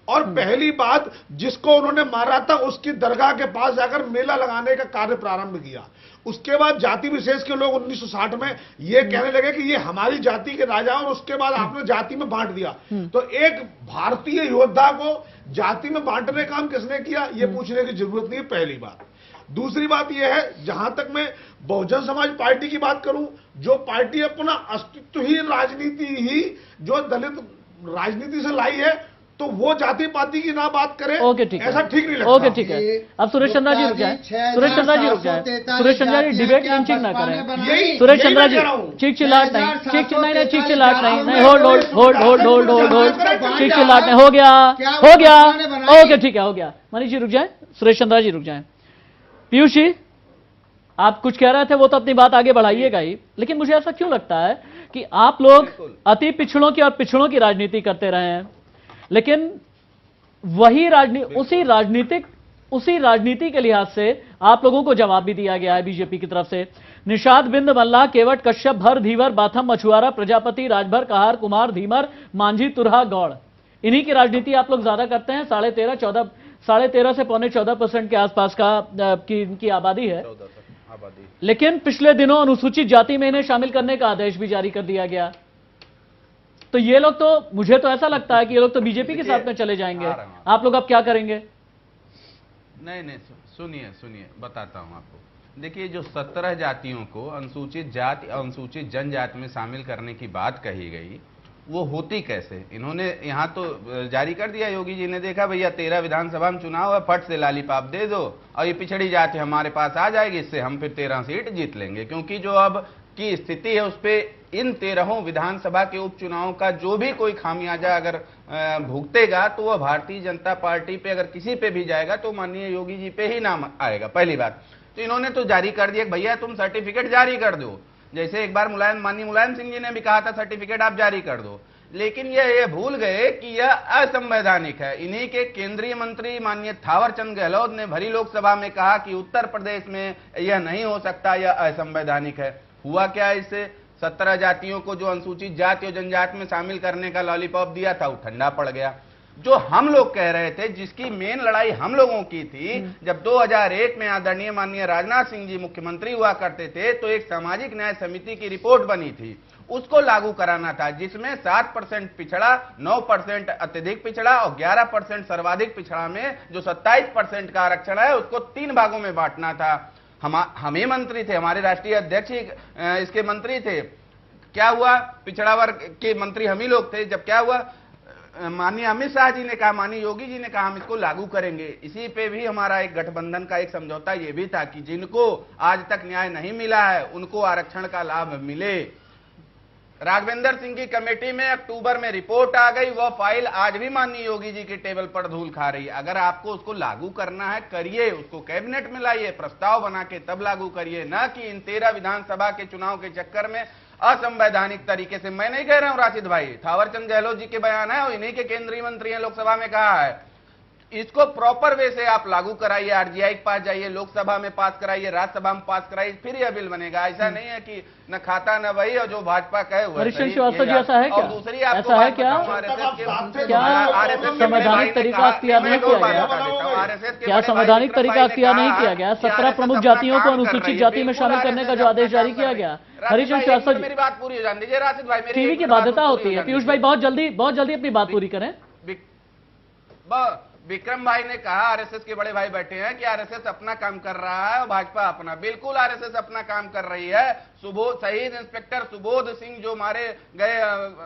और पहली बात जिसको उन्होंने मारा था उसकी दरगाह के पास जाकर मेला लगाने का कार्य प्रारंभ किया। उसके बाद जाति विशेष के लोग 1960 में ये कहने लगे कि ये हमारी जाति के राजा, और उसके बाद आपने जाति में बांट दिया। तो एक भारतीय योद्धा को जाति में बांटने का काम किसने किया, ये पूछने की जरूरत नहीं है, पहली बात। दूसरी बात यह है, जहां तक मैं बहुजन समाज पार्टी की बात करूं, जो पार्टी अपना अस्तित्वहीन राजनीति ही जो दलित राजनीति से लाई है, तो वो जाति पाति की ना बात करें, ओके ठीक है, ऐसा ठीक नहीं लगता। ओके ठीक है, अब सुरेश चंद्रा जी रुक जाए, सुरेश चंद्रा जी रुक जाए, सुरेश चंद्रा जी डिबेट लॉन्चिंग ना करें, सुरेश चंद्रा जी चीख चिल्लाट नहीं, चीख चिल्लाट नहीं, होल्ड चीख चिल्लाट नहीं, हो गया, ओके ठीक है, हो गया। मनीष जी रुक जाए, सुरेश चंद्रा जी रुक जाए। पीयूष जी आप कुछ कह रहे थे, वो तो अपनी बात आगे बढ़ाइएगा ही, लेकिन मुझे ऐसा क्यों लगता है कि आप लोग अति पिछड़ों की और पिछड़ों की राजनीति करते रहे हैं, लेकिन वही उसी राजनीति के लिहाज से आप लोगों को जवाब भी दिया गया है बीजेपी की तरफ से। निषाद, बिंद, मल्ला, केवट, कश्यप, भर, धीवर, बाथम, मछुआरा, प्रजापति, राजभर, कहार, कुमार, धीमर, मांझी, तुरहा, गौड़, इन्हीं की राजनीति आप लोग ज्यादा करते हैं। 13.5 से 14.25% के आसपास की आबादी है, लेकिन पिछले दिनों अनुसूचित जाति में इन्हें शामिल करने का आदेश भी जारी कर दिया गया। तो ये लोग तो, मुझे तो ऐसा लगता है कि ये लोग तो बीजेपी के साथ में चले जाएंगे। आप लोग अब क्या करेंगे? नहीं, सुनिए बताता हूं आपको। देखिए, जो 17 जातियों को अनुसूचित जाति, अनुसूचित जनजाति में शामिल करने की बात कही गई, वो होती कैसे? इन्होंने यहाँ तो जारी कर दिया, योगी जी ने देखा भैया 13 विधानसभा में चुनाव है, फट से लालीपाप दे दो और ये पिछड़ी जाति हमारे पास आ जाएगी, इससे हम फिर 13 सीट जीत लेंगे। क्योंकि जो अब की स्थिति है उस पर इन 13 विधानसभा के उपचुनाव का जो भी कोई खामियाजा अगर भुगतेगा तो वह भारतीय जनता पार्टी पे, अगर किसी पे भी जाएगा तो माननीय योगी जी पे ही नाम आएगा। पहली बात तो इन्होंने तो जारी कर दिया भैया तुम सर्टिफिकेट जारी कर दो, जैसे एक बार माननीय मुलायम सिंह जी ने भी कहा था सर्टिफिकेट आप जारी कर दो, लेकिन ये भूल गए कि यह असंवैधानिक है। इन्हीं के केंद्रीय मंत्री माननीय थावरचंद गहलोत ने भरी लोकसभा में कहा कि उत्तर प्रदेश में यह नहीं हो सकता, यह असंवैधानिक है। हुआ क्या? इससे 17 जातियों को जो अनुसूचित जाति और जनजाति में शामिल करने का लॉलीपॉप दिया था वो ठंडा पड़ गया। जो हम लोग कह रहे थे, जिसकी मेन लड़ाई हम लोगों की थी, जब 2001 में आदरणीय माननीय राजनाथ सिंह जी मुख्यमंत्री हुआ करते थे तो एक सामाजिक न्याय समिति की रिपोर्ट बनी थी, उसको लागू कराना था, जिसमें 7% पिछड़ा, 9% अत्यधिक पिछड़ा और 11% सर्वाधिक पिछड़ा में जो 27% का आरक्षण है उसको 3 भागों में बांटना था। हम ही मंत्री थे, हमारे राष्ट्रीय अध्यक्ष इसके मंत्री थे। क्या हुआ? पिछड़ा वर्ग के मंत्री हम ही लोग थे। जब क्या हुआ, माननीय अमित शाह जी ने कहा, माननीय योगी जी ने कहा हम इसको लागू करेंगे। इसी पे भी हमारा एक गठबंधन का एक समझौता ये भी था कि जिनको आज तक न्याय नहीं मिला है उनको आरक्षण का लाभ मिले। राघवेंद्र सिंह की कमेटी में अक्टूबर में रिपोर्ट आ गई, वह फाइल आज भी माननीय योगी जी की टेबल पर धूल खा रही है। अगर आपको उसको लागू करना है करिए, उसको कैबिनेट में लाइए, प्रस्ताव बना के तब लागू करिए, न कि इन 13 विधानसभा के चुनाव के चक्कर में असंवैधानिक तरीके से। मैं नहीं कह रहा हूं राशिद भाई, थावरचंद गहलोत जी के बयान है और इन्हीं के केंद्रीय मंत्री हैं, लोकसभा में कहा है। इसको प्रॉपर वे से आप लागू कराइए, आरजीआई के पास जाइए, लोकसभा में पास कराइए, राज्यसभा में पास कराइए, फिर यह बिल बनेगा। ऐसा नहीं है कि न खाता न वही, और जो भाजपा कहे हुए हरीश श्रीवास्तव जी, ऐसा है क्या? दूसरी ऐसा है क्या? संवैधानिक तरीका अख्तियार नहीं किया गया? क्या संवैधानिक तरीका अख्तियार नहीं किया गया? 17 प्रमुख जातियों को अनुसूचित जाति में शामिल करने का जो आदेश जारी किया गया। हरीश श्रीवास्तव जी, मेरी बात पूरी हो जाने दीजिए। राशिद भाई, टीवी की बाध्यता होती है। पीयूष भाई बहुत जल्दी अपनी बात पूरी करें। विक्रम भाई ने कहा आरएसएस के बड़े भाई बैठे हैं कि आरएसएस अपना काम कर रहा है और भाजपा अपना। बिल्कुल आरएसएस अपना काम कर रही है। शहीद इंस्पेक्टर सुबोध सिंह जो मारे गए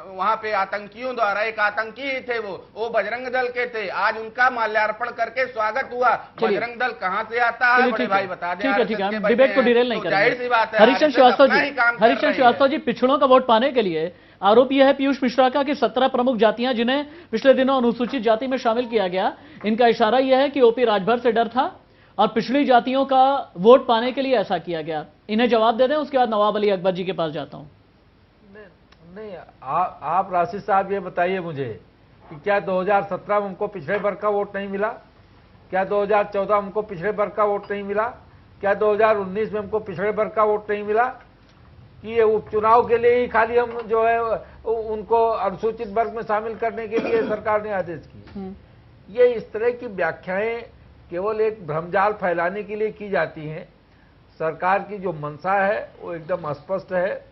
वहां पे आतंकियों द्वारा, एक आतंकी ही थे वो बजरंग दल के थे। आज उनका माल्यार्पण करके स्वागत हुआ। बजरंग दल कहां से आता है बड़े भाई बता दें। ठीक है, डिबेट को डिरेल नहीं करेंगे। जाहिर सी बात है। हरीश श्रीवास्तव जी, पिछड़ों का वोट पाने के लिए आरोप यह है पीयूष मिश्रा का कि 17 प्रमुख जातियां जिन्हें पिछले दिनों अनुसूचित जाति में शामिल किया गया, इनका इशारा यह है कि ओपी राजभर से डर था और पिछड़ी जातियों का वोट पाने के लिए ऐसा किया गया। इन्हें जवाब दे दें, उसके बाद नवाब अली अकबर जी के पास जाता हूं। नहीं, आप राशिद साहब ये बताइए मुझे कि क्या 2017 में हमको पिछड़े वर्ग का वोट नहीं मिला? क्या 2014 में हमको पिछड़े वर्ग का वोट नहीं मिला? क्या 2019 में हमको पिछड़े वर्ग का वोट नहीं मिला? कि ये उपचुनाव के लिए ही खाली हम जो है उनको अनुसूचित वर्ग में शामिल करने के लिए सरकार ने आदेश किए? ये इस तरह की व्याख्याएं केवल एक भ्रमजाल फैलाने के लिए की जाती हैं। सरकार की जो मंशा है वो एकदम स्पष्ट है।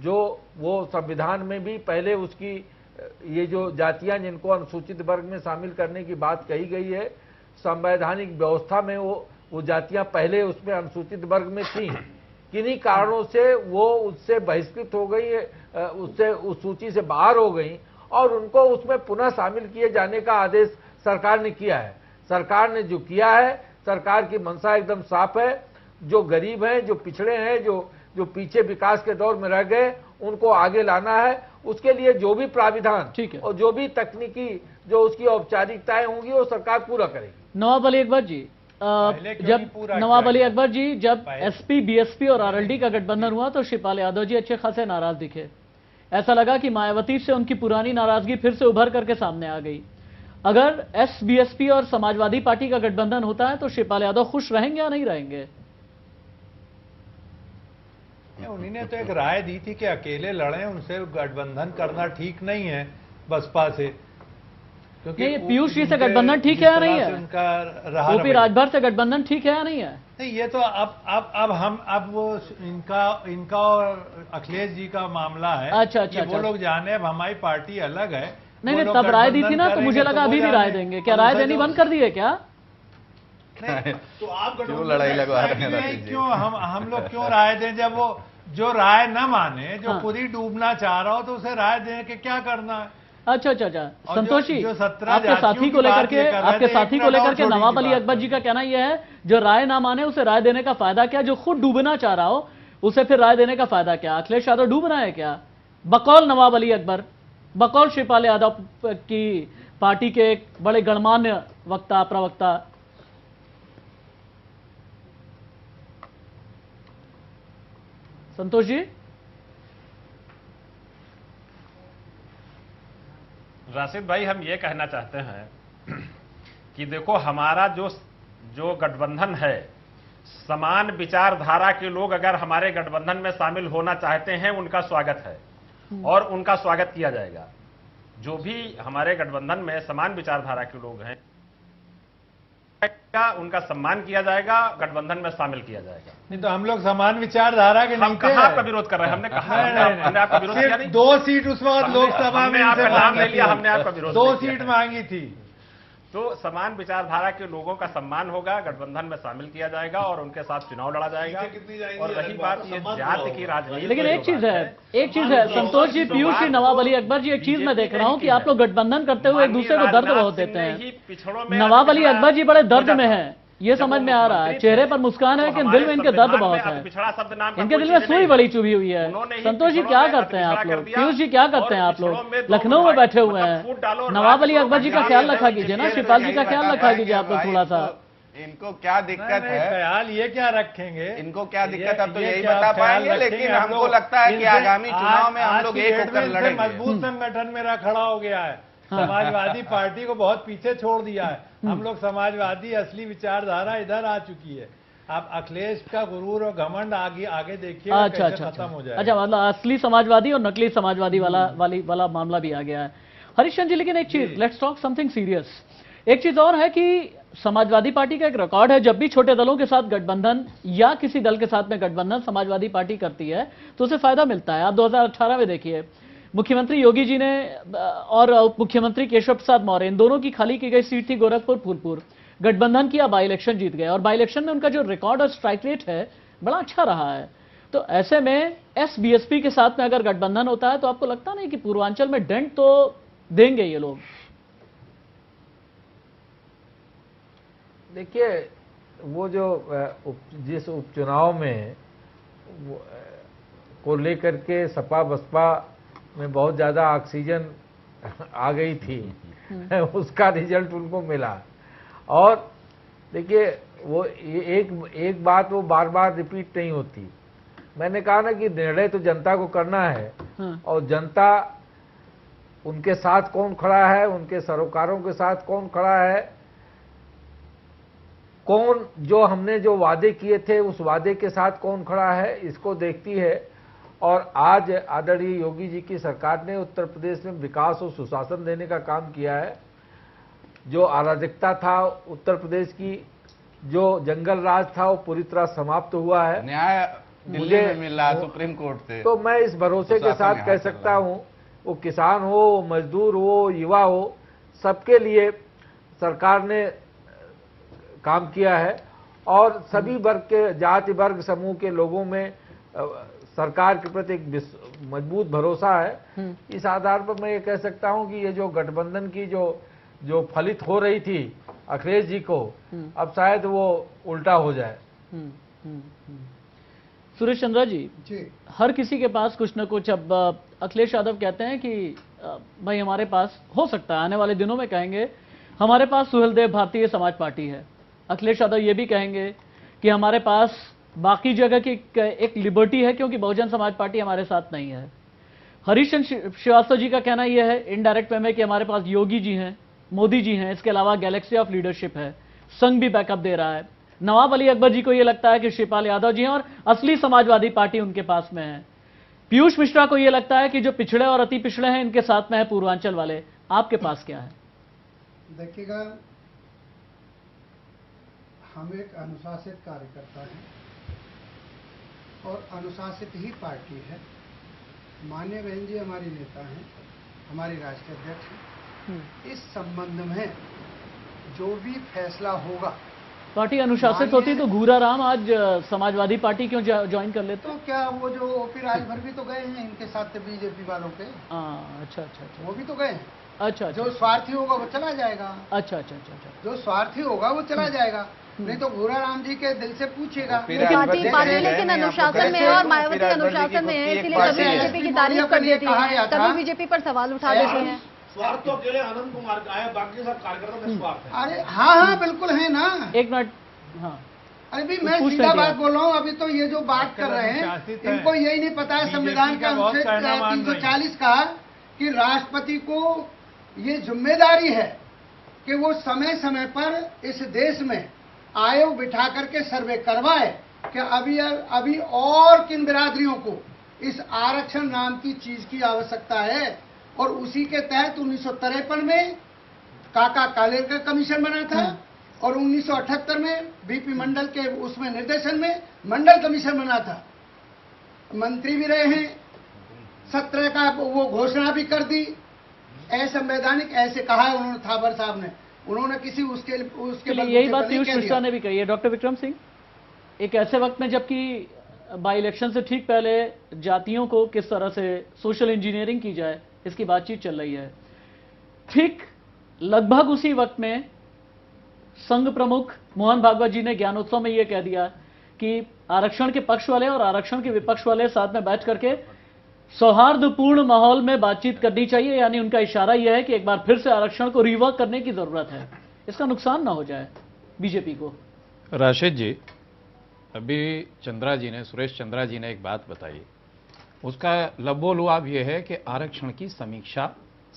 जो वो संविधान में भी पहले उसकी ये जो जातियां जिनको अनुसूचित वर्ग में शामिल करने की बात कही गई है, संवैधानिक व्यवस्था में वो जातियां पहले उसमें अनुसूचित वर्ग में थी। किन्हीं कारणों से वो उससे बहिष्कृत हो गई, उससे उस सूची से बाहर हो गई और उनको उसमें पुनः शामिल किए जाने का आदेश सरकार ने किया है। सरकार ने जो किया है, सरकार की मंशा एकदम साफ है। जो गरीब हैं, जो पिछड़े हैं, जो पीछे विकास के दौर में रह गए, उनको आगे लाना है। उसके लिए जो भी प्राविधान और जो भी तकनीकी जो उसकी औपचारिकताएं होंगी वो सरकार पूरा करेगी। नवाब अली अकबर जी, जब एसपी, बीएसपी और आरएलडी का गठबंधन हुआ तो शिवपाल यादव जी अच्छे खासे नाराज दिखे। ऐसा लगा कि मायावती से उनकी पुरानी नाराजगी फिर से उभर करके सामने आ गई। अगर बीएसपी और समाजवादी पार्टी का गठबंधन होता है तो शिवपाल यादव खुश रहेंगे या नहीं रहेंगे? उन्होंने तो एक राय दी थी कि अकेले लड़े, उनसे गठबंधन करना ठीक नहीं है बसपा से। नहीं, पीयूष जी से गठबंधन ठीक है या नहीं है? ओपी राजभर से गठबंधन ठीक है या नहीं है? नहीं, ये तो अब वो इनका और अखिलेश जी का मामला है। अच्छा, वो लोग जाने, अब हमारी पार्टी अलग है। नहीं, तब राय दी थी ना, तो मुझे लगा अभी भी राय देंगे। क्या राय देनी बंद कर दी है क्या? नहीं, तो आप क्यों लड़ाई लगवा रहे हैं? क्यों हम लोग क्यों राय दें? जब वो जो राय न माने, जो खुद ही डूबना चाह रहा हो, तो उसे राय देने के क्या करना है? अच्छा, संतोष जी, आपके साथी को लेकर के नवाब अली अकबर जी का कहना यह है, जो राय ना माने उसे राय देने का फायदा क्या? जो खुद डूबना चाह रहा हो उसे फिर राय देने का फायदा क्या? अखिलेश यादव डूब रहा है क्या? बकौल नवाब अली अकबर, बकौल शिवपाल यादव की पार्टी के एक बड़े गणमान्य वक्ता, प्रवक्ता। संतोष जी, राशिद भाई, हम ये कहना चाहते हैं कि देखो, हमारा जो गठबंधन है, समान विचारधारा के लोग अगर हमारे गठबंधन में शामिल होना चाहते हैं, उनका स्वागत है और उनका स्वागत किया जाएगा। जो भी हमारे गठबंधन में समान विचारधारा के लोग हैं, उनका सम्मान किया जाएगा, गठबंधन में शामिल किया जाएगा। नहीं तो हम लोग समान विचारधारा के हम कहाँ आपका विरोध कर रहे हैं? हमने कहा हमने आपका विरोध किया नहीं। 2 सीट उस वक्त लोकसभा में आपका नाम ले लिया, हमने आपका विरोध 2 सीट मांगी थी। तो समान विचारधारा के लोगों का सम्मान होगा, गठबंधन में शामिल किया जाएगा और उनके साथ चुनाव लड़ा जाएगा। और रही बात ये जाति की राजनीति, लेकिन एक चीज है संतोष जी, पीयूष जी, नवाब अली अकबर जी, एक चीज मैं देख रहा हूं कि आप लोग गठबंधन करते हुए एक दूसरे को दर्द बहुत देते हैं। नवाब अली अकबर जी बड़े दर्द में है, ये समझ में आ रहा है। चेहरे पर मुस्कान है लेकिन दिल में इनके दर्द बहुत है। इनके दिल में सुई बड़ी चुभी हुई है। संतोष जी, क्या करते हैं आप लोग? पीयूष जी, क्या करते हैं आप लोग? लखनऊ में बैठे हुए हैं। नवाब अली अकबर जी का ख्याल रखा कीजिए ना, शिवपाल जी का ख्याल रखा कीजिए आप लोग थोड़ा सा। इनको क्या दिक्कत है? ख्याल ये क्या रखेंगे? इनको क्या दिक्कत, अब तो यही बता पाएंगे। लेकिन हमको लगता है कि आगामी चुनाव में हम लोग एक होकर लड़ेंगे। मजबूत संगठन मेरा खड़ा हो गया है, समाजवादी पार्टी को बहुत पीछे छोड़ दिया है। हम लोग समाजवादी असली विचारधारा इधर आ चुकी है। आप अखिलेश का गुरूर और घमंड आगे देखिए कैसे खत्म हो जाए। अच्छा, मतलब असली समाजवादी और नकली समाजवादी वाला मामला भी आ गया है। हरीश चंद जी, लेकिन एक चीज, लेट्स टॉक समथिंग सीरियस। एक चीज और है कि समाजवादी पार्टी का एक रिकॉर्ड है, जब भी छोटे दलों के साथ गठबंधन या किसी दल के साथ में गठबंधन समाजवादी पार्टी करती है तो उसे फायदा मिलता है। आप 2018 में देखिए, मुख्यमंत्री योगी जी ने और उप मुख्यमंत्री केशव प्रसाद मौर्य, इन दोनों की खाली की गई सीट थी गोरखपुर फूलपुर, गठबंधन किया, बाई इलेक्शन जीत गए और बाई इलेक्शन में उनका जो रिकॉर्ड और स्ट्राइक रेट है बड़ा अच्छा रहा है। तो ऐसे में एस-बीएसपी के साथ में अगर गठबंधन होता है तो आपको लगता नहीं कि पूर्वांचल में डेंट तो देंगे ये लोग? देखिए, वो जो जिस उपचुनाव में को लेकर के सपा बसपा में बहुत ज्यादा ऑक्सीजन आ गई थी, उसका रिजल्ट उनको मिला। और देखिए, वो एक बात वो बार बार रिपीट नहीं होती। मैंने कहा ना कि निर्णय तो जनता को करना है, और जनता उनके साथ कौन खड़ा है, उनके सरोकारों के साथ कौन खड़ा है, कौन जो हमने जो वादे किए थे उस वादे के साथ कौन खड़ा है, इसको देखती है। और आज आदरणीय योगी जी की सरकार ने उत्तर प्रदेश में विकास और सुशासन देने का काम किया है। जो अराजकता था उत्तर प्रदेश की, जो जंगल राज था, वो पूरी तरह समाप्त हुआ है। न्याय दिल्ली में मिल रहा है सुप्रीम कोर्ट से। तो मैं इस भरोसे के साथ कह सकता हूं, वो किसान हो, वो मजदूर हो, युवा हो, सबके लिए सरकार ने काम किया है। और सभी वर्ग के, जाति वर्ग समूह के लोगों में सरकार के प्रति एक मजबूत भरोसा है। इस आधार पर मैं ये कह सकता हूं कि ये जो गठबंधन की जो फलित हो रही थी अखिलेश जी को, अब शायद वो उल्टा हो जाए। सुरेश चंद्रा जी, हर किसी के पास कुछ न कुछ, अब अखिलेश यादव कहते हैं कि भाई हमारे पास हो सकता है आने वाले दिनों में कहेंगे हमारे पास सुहेलदेव भारतीय समाज पार्टी है। अखिलेश यादव ये भी कहेंगे कि हमारे पास बाकी जगह की एक लिबर्टी है क्योंकि बहुजन समाज पार्टी हमारे साथ नहीं है। हरीश चंद्र श्रीवास्तव जी का कहना यह है इनडायरेक्ट वे में कि हमारे पास योगी जी हैं, मोदी जी हैं, इसके अलावा गैलेक्सी ऑफ लीडरशिप है, संघ भी बैकअप दे रहा है। नवाब अली अकबर जी को यह लगता है कि शिवपाल यादव जी हैं और असली समाजवादी पार्टी उनके पास में है। पीयूष मिश्रा को यह लगता है कि जो पिछड़े और अति पिछड़े हैं इनके साथ में है पूर्वांचल वाले। आपके पास क्या है? देखिएगा, हम एक अनुशासित कार्यकर्ता हैं और अनुशासित ही पार्टी है। माननीय बहन जी हमारी नेता हैं, हमारी राष्ट्रीय अध्यक्ष हैं। इस संबंध में जो भी फैसला होगा, पार्टी अनुशासित होती तो घूरा राम आज समाजवादी पार्टी क्यों ज्वाइन कर लेते? तो क्या वो जो ओपी राजभर भी तो गए हैं इनके साथ बीजेपी वालों के। अच्छा, वो भी तो गए हैं। अच्छा, जो स्वार्थी होगा वो चला जाएगा। अच्छा, जो स्वार्थी होगा वो चला जाएगा। नहीं तो घूरा राम जी के दिल से पूछिएगा। पार्टी लेकिन अनुशासन में है और मायावती अनुशासन में है, इसीलिए कभी बीजेपी की तारीफ कर देती है, कभी बीजेपी पर सवाल उठा देते हैं। स्वार्थ तो अकेले आनंद कुमार का है, बाकी सब कार्यकर्ताओं में स्वार्थ है। अरे हाँ, बिल्कुल है ना। एक मिनट, हाँ, अरे भी मैं सीधा बात बोल रहा हूँ। अभी तो ये जो बात कर रहे हैं इनको यही नहीं पता है संविधान का अनुच्छेद 340 का कि राष्ट्रपति को ये जिम्मेदारी है कि वो समय समय पर इस देश में आयोग बिठा करके सर्वे करवाए कि अभी और किन बिरादरियों को इस आरक्षण नाम की चीज की आवश्यकता है। और उसी के तहत 1953 में काका कालेलकर कमीशन बना था और 1978 में बीपी मंडल के उसमें निर्देशन में मंडल कमीशन बना था। मंत्री भी रहे हैं, 17 का वो घोषणा भी कर दी। असंवैधानिक ऐसे कहा है उन्होंने, थावर साहब ने, उन्होंने किसी उसके यही बात पीयूष मिश्रा ने भी कही है। डॉक्टर विक्रम सिंह, एक ऐसे वक्त में जबकि बाई इलेक्शन से ठीक पहले जातियों को किस तरह से सोशल इंजीनियरिंग की जाए इसकी बातचीत चल रही है, ठीक लगभग उसी वक्त में संघ प्रमुख मोहन भागवत जी ने ज्ञानोत्सव में यह कह दिया कि आरक्षण के पक्ष वाले और आरक्षण के विपक्ष वाले साथ में बैठ करके सौहार्दपूर्ण माहौल में बातचीत करनी चाहिए। यानी उनका इशारा यह है कि एक बार फिर से आरक्षण को रिवर्क करने की जरूरत है, इसका नुकसान ना हो जाए बीजेपी को। राशिद जी, अभी सुरेश चंद्रा जी ने एक बात बताई, उसका लबोलुआब यह है कि आरक्षण की समीक्षा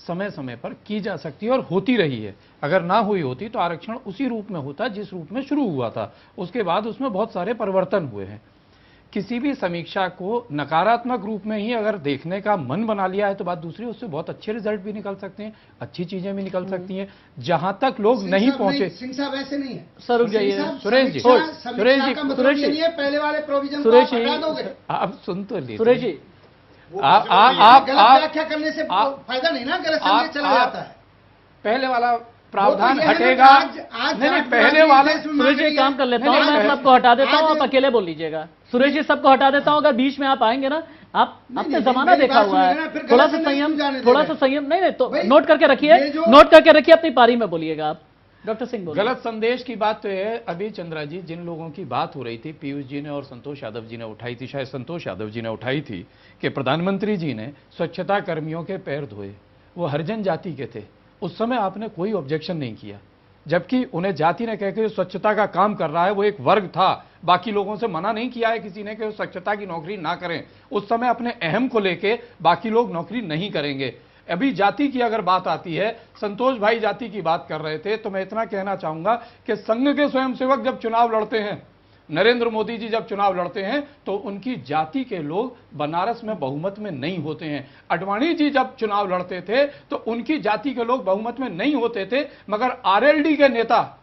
समय समय पर की जा सकती है और होती रही है। अगर ना हुई होती तो आरक्षण उसी रूप में होता जिस रूप में शुरू हुआ था। उसके बाद उसमें बहुत सारे परिवर्तन हुए हैं। किसी भी समीक्षा को नकारात्मक रूप में ही अगर देखने का मन बना लिया है तो बात दूसरी, उससे बहुत अच्छे रिजल्ट भी निकल सकते हैं, अच्छी चीजें भी निकल सकती हैं। जहां तक लोग नहीं पहुंचे, सिंह साहब ऐसे नहीं है सर रुक जाइए, सुरेश जी, सुरेश जी, पहले वाले प्रोविजन को सुरेश आप जी, हटा दोगे। आप सुन तो लीजिए सुरेश जी, आप गलत व्याख्या करने से फायदा नहीं ना, गलत संदेश चला जाता है। पहले वाला प्रावधान वो तो ये है ना, हटेगा। आज नहीं, पहले वाला सुरेश जी, एक काम कर लेता हूँ, मैं सबको हटा देता हूँ, आप अकेले बोल लीजिएगा। सुरेश जी, सबको हटा देता हूँ, अगर बीच में आप आएंगे ना, आपने जमाना देखा हुआ है, थोड़ा सा संयम नहीं तो नोट करके रखिए, अपनी पारी में बोलिएगा आप। डॉक्टर सिंह बोलिए। गलत संदेश की बात तो है अभी चंद्रा जी, जिन लोगों की बात हो रही थी, पीयूष जी ने और संतोष यादव जी ने उठाई थी, शायद संतोष यादव जी ने उठाई थी कि प्रधानमंत्री जी ने स्वच्छता कर्मियों के पैर धोए, वो हरिजन जाति के थे। उस समय आपने कोई ऑब्जेक्शन नहीं किया, जबकि उन्हें जाति ने कहकर स्वच्छता का काम कर रहा है, वो एक वर्ग था। बाकी लोगों से मना नहीं किया है किसी ने कि वो स्वच्छता की नौकरी ना करें। उस समय अपने अहम को लेके बाकी लोग नौकरी नहीं करेंगे। अभी जाति की अगर बात आती है, संतोष भाई जाति की बात कर रहे थे, तो मैं इतना कहना चाहूंगा कि संघ के स्वयंसेवक जब चुनाव लड़ते हैं, नरेंद्र मोदी जी जब चुनाव लड़ते हैं, तो उनकी जाति के लोग बनारस में बहुमत में नहीं होते हैं। अडवाणी जी जब चुनाव लड़ते थे तो उनकी जाति के लोग बहुमत में नहीं होते थे, मगर आरएलडी के नेता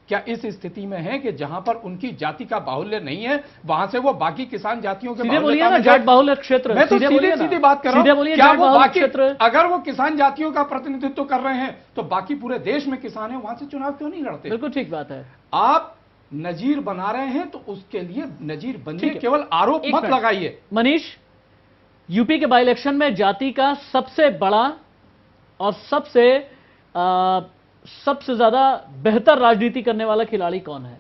क्या इस स्थिति में है कि जहां पर उनकी जाति का बाहुल्य नहीं है, वहां से वो बाकी किसान जातियों के बोलिए ना, जाट बाहुल्य क्षेत्र, मैं तो सीधी बात कर रहा हूं, क्या वो बाकी अगर वो किसान जातियों का प्रतिनिधित्व कर रहे हैं तो बाकी पूरे देश में किसान है, वहां से चुनाव क्यों नहीं लड़ते? बिल्कुल ठीक बात है। आप नजीर बना रहे हैं तो उसके लिए नजीर बनिए, केवल आरोप मत लगाइए। मनीष, यूपी के बाई इलेक्शन में जाति का सबसे बड़ा और सबसे ज्यादा बेहतर राजनीति करने वाला खिलाड़ी कौन है?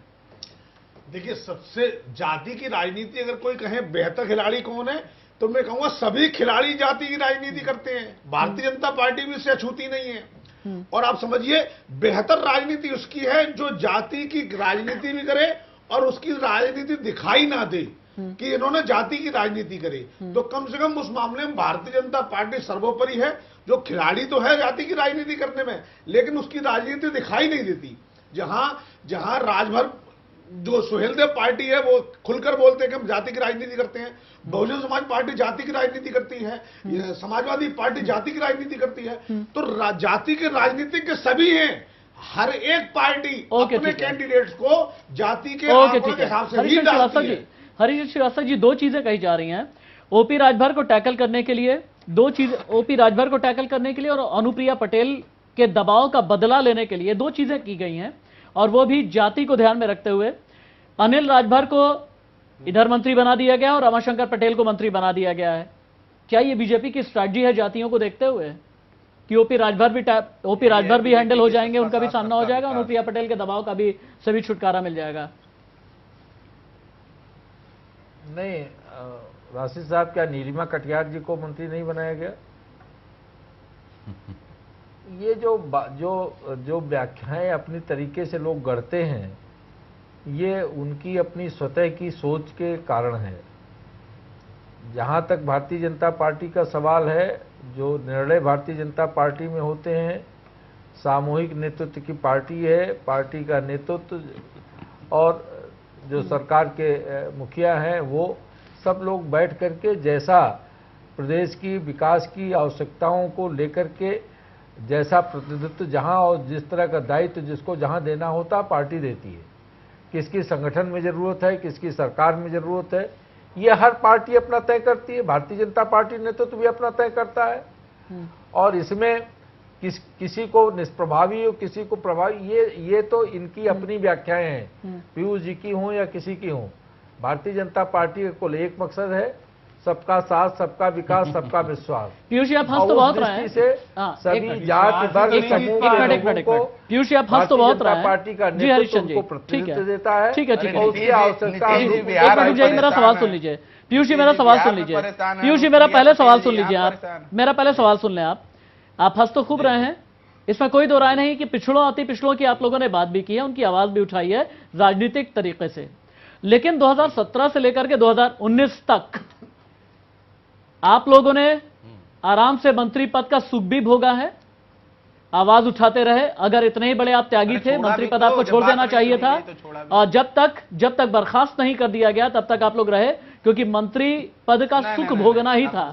देखिए, सबसे जाति की राजनीति अगर कोई कहे बेहतर खिलाड़ी कौन है, तो मैं कहूंगा सभी खिलाड़ी जाति की राजनीति करते हैं। भारतीय जनता पार्टी भी इससे अछूती नहीं है। और आप समझिए, बेहतर राजनीति उसकी है जो जाति की राजनीति भी करे और उसकी राजनीति दिखाई ना दे कि इन्होंने जाति की राजनीति करे। तो कम से कम उस मामले में भारतीय जनता पार्टी सर्वोपरि है। जो खिलाड़ी तो है जाति की राजनीति करने में, लेकिन उसकी राजनीति दिखाई नहीं देती। जहां राजभर जो सुहेलदेव पार्टी है वो खुलकर बोलते हैं कि हम जाति की राजनीति करते हैं, बहुजन समाज पार्टी जाति की राजनीति करती है, समाजवादी पार्टी जाति की राजनीति करती है। तो जाति के राजनीतिक के सभी हैं। हर एक पार्टी अपने कैंडिडेट्स को जाति के आंकड़ों के हिसाब से ही डालती है। हरीश श्रीवास्तव जी, दो चीजें कही जा रही हैं ओपी राजभर को टैकल करने के लिए, ओपी राजभर को टैकल करने के लिए और अनुप्रिया पटेल के दबाव का बदला लेने के लिए दो चीजें की गई हैं, और वो भी जाति को ध्यान में रखते हुए। अनिल राजभर को इधर मंत्री बना दिया गया और रमाशंकर पटेल को मंत्री बना दिया गया है। क्या ये बीजेपी की स्ट्रैटेजी है जातियों को देखते हुए कि ओपी राजभर भी हैंडल हो जाएंगे, उनका भी सामना हो जाएगा, अनुप्रिया पटेल के दबाव का भी सभी छुटकारा मिल जाएगा? नहीं, राशिद साहब, क्या नीलिमा कटियार जी को मंत्री नहीं बनाया गया? ये जो व्याख्याएं अपनी तरीके से लोग गढ़ते हैं, ये उनकी अपनी स्वतः की सोच के कारण है। जहां तक भारतीय जनता पार्टी का सवाल है, जो निर्णय भारतीय जनता पार्टी में होते हैं, सामूहिक नेतृत्व की पार्टी है, पार्टी का नेतृत्व और जो सरकार के मुखिया हैं, वो सब लोग बैठ करके जैसा प्रदेश की विकास की आवश्यकताओं को लेकर के जैसा प्रतिनिधित्व जहां और जिस तरह का दायित्व जिसको जहां देना होता पार्टी देती है। किसकी संगठन में जरूरत है, किसकी सरकार में जरूरत है, ये हर पार्टी अपना तय करती है। भारतीय जनता पार्टी नेतृत्व भी अपना तय करता है। और इसमें किसी को निष्प्रभावी और किसी को प्रभावी, ये तो इनकी अपनी व्याख्याएं हैं, पीयूष जी की हों या किसी की हों। भारतीय जनता पार्टी का कुल एक मकसद है, सबका साथ, सबका विकास, सबका विश्वास। पीयूष जी, आप हंस तो बहुत रहे हैं, सभी जाति वर्ग समूह के लोगों को पीयूष जी, आप हंस तो बहुत रहे हैं, पार्टी का नेतृत्व उनको प्रतिनिधित्व देता है। ठीक है, उसकी आवश्यकता। एक मिनट जाइए, मेरा सवाल सुन लीजिए। पीयूष जी, मेरा सवाल सुन लीजिए। पीयूष जी, मेरा पहले सवाल सुन लीजिए। आप मेरा पहले सवाल सुन लें। आप हंस तो खूब रहे हैं, इसमें कोई दो राय नहीं कि पिछड़ों अति पिछड़ों की आप लोगों ने बात भी की है, उनकी आवाज भी उठाई है राजनीतिक तरीके से। लेकिन 2017 से लेकर के 2019 तक आप लोगों ने आराम से मंत्री पद का सुख भी भोगा है आवाज उठाते रहे। अगर इतने ही बड़े आप त्यागी थे, मंत्री पद आपको छोड़ देना चाहिए था, और जब तक बर्खास्त नहीं कर दिया गया तब तक आप लोग रहे, क्योंकि मंत्री पद का सुख भोगना ही था।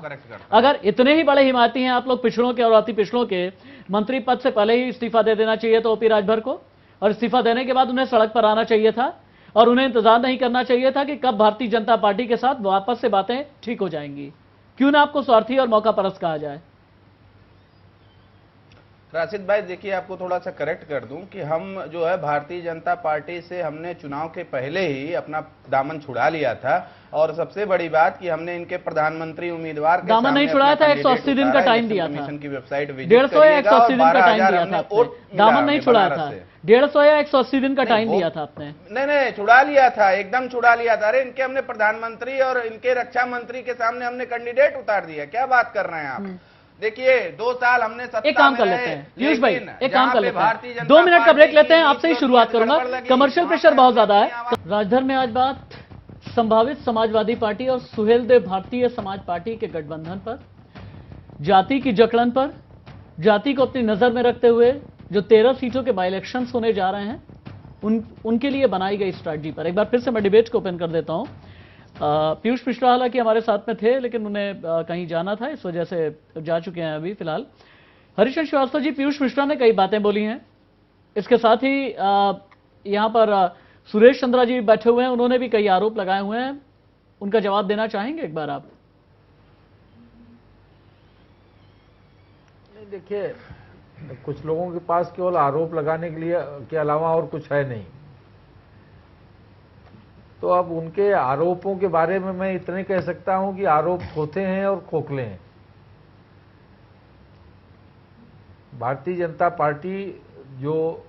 अगर इतने ही बड़े हिमायती हैं आप लोग पिछड़ों के और अति पिछड़ों के, मंत्री पद से पहले ही इस्तीफा दे देना चाहिए था ओपी राजभर को, और इस्तीफा देने के बाद उन्हें सड़क पर आना चाहिए था, और उन्हें इंतजार नहीं करना चाहिए था कि कब भारतीय जनता पार्टी के साथ वापस से बातें ठीक हो जाएंगी। क्यों ना आपको स्वार्थी और मौका परस्त कहा जाए? राशिद भाई देखिए, आपको थोड़ा सा करेक्ट कर दूं कि हम जो है भारतीय जनता पार्टी से हमने चुनाव के पहले ही अपना दामन छुड़ा लिया था, और सबसे बड़ी बात कि हमने इनके प्रधानमंत्री उम्मीदवार के दामन नहीं छुड़ाया था, 180 दिन का टाइम दिया था, कमीशन की वेबसाइट 150 या 180 दिन का टाइम दिया था, दामन नहीं छुड़ाया था, 150 या 180 दिन का टाइम दिया था आपने। नहीं छुड़ा लिया था, एकदम छुड़ा लिया था। अरे इनके हमने प्रधानमंत्री और इनके रक्षा मंत्री के सामने हमने कैंडिडेट उतार दिया, क्या बात कर रहे हैं आप? देखिए 2 साल हमने सत्ता एक काम कर लेते हैं पीयूष भाई, एक काम कर लेते हैं, 2 मिनट का ब्रेक लेते हैं, आपसे ही शुरुआत करूंगा, कमर्शियल प्रेशर बहुत ज्यादा है। राजधर में आज बात संभावित समाजवादी पार्टी और सुहेलदेव भारतीय समाज पार्टी के गठबंधन पर, जाति की जकड़न पर, जाति को अपनी नजर में रखते हुए जो 13 सीटों के बाई इलेक्शंस होने जा रहे हैं उनके लिए बनाई गई स्ट्रैटेजी पर एक बार फिर से मैं डिबेट को ओपन कर देता हूं। पीयूष मिश्रा हालांकि हमारे साथ में थे, लेकिन उन्हें कहीं जाना था, इस वजह से जा चुके हैं अभी फिलहाल। हरिशंकर श्रीवास्तव जी, पीयूष मिश्रा ने कई बातें बोली हैं, इसके साथ ही यहां पर सुरेश चंद्रा जी बैठे हुए हैं, उन्होंने भी कई आरोप लगाए हुए हैं, उनका जवाब देना चाहेंगे एक बार आप? नहीं, देखिए कुछ लोगों के पास केवल आरोप लगाने के लिए के अलावा और कुछ है नहीं, तो अब उनके आरोपों के बारे में मैं इतने कह सकता हूं कि आरोप होते हैं और खोखले हैं। भारतीय जनता पार्टी जो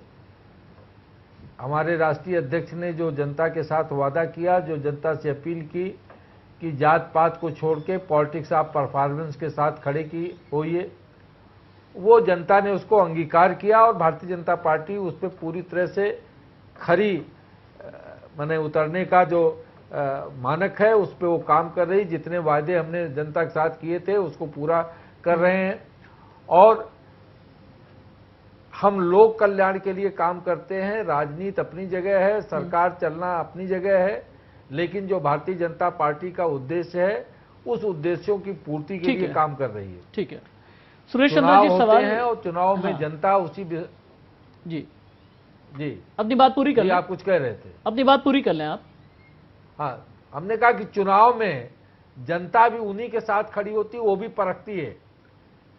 हमारे राष्ट्रीय अध्यक्ष ने जो जनता के साथ वादा किया, जो जनता से अपील की कि जात पात को छोड़ के पॉलिटिक्स ऑफ परफॉर्मेंस के साथ खड़े की होइए, वो जनता ने उसको अंगीकार किया और भारतीय जनता पार्टी उस पर पूरी तरह से खरी माने उतरने का जो मानक है उस पे वो काम कर रही। जितने वायदे हमने जनता के साथ किए थे उसको पूरा कर रहे हैं, और हम लोक कल्याण के लिए काम करते हैं। राजनीति अपनी जगह है, सरकार चलना अपनी जगह है, लेकिन जो भारतीय जनता पार्टी का उद्देश्य है उस उद्देश्यों की पूर्ति के लिए काम कर रही है। ठीक है, सुरेश चंद्रा जी सवाल है, और चुनाव में जनता उसी जी अपनी बात पूरी कर लें। आप कुछ कह रहे थे, अपनी बात पूरी कर लें आप। हाँ, हमने कहा कि चुनाव में जनता भी उन्हीं के साथ खड़ी होती है, वो भी परखती है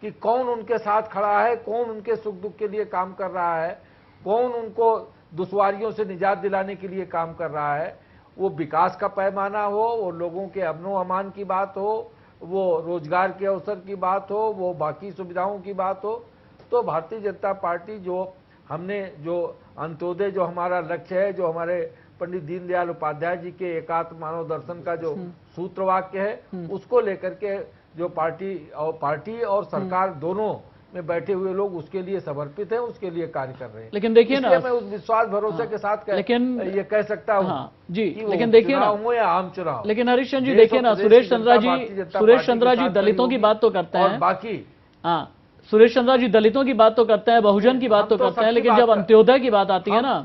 कि कौन उनके साथ खड़ा है, कौन उनके सुख दुख के लिए काम कर रहा है, कौन उनको दुश्वारियों से निजात दिलाने के लिए काम कर रहा है। वो विकास का पैमाना हो, वो लोगों के अमनो अमान की बात हो, वो रोजगार के अवसर की बात हो, वो बाकी सुविधाओं की बात हो, तो भारतीय जनता पार्टी जो हमने जो अंत्योदय जो हमारा लक्ष्य है, जो हमारे पंडित दीनदयाल उपाध्याय जी के एकात्म मानव दर्शन का जो सूत्र वाक्य है, उसको लेकर के जो पार्टी और सरकार दोनों में बैठे हुए लोग उसके लिए समर्पित हैं, उसके लिए कार्य कर रहे हैं। लेकिन देखिए ना, मैं उस विश्वास भरोसे के साथ ये कह सकता हूँ जी, लेकिन देखिए ना, हो या आम चुनाव, लेकिन हरिशंकर जी देखिए ना, सुरेश चंद्रा जी दलितों की बात तो करते हैं, बाकी हाँ सुरेश चंद्रा जी दलितों की बात तो करते हैं, बहुजन की बात तो करते हैं, लेकिन जब अंत्योदय की बात आती है ना,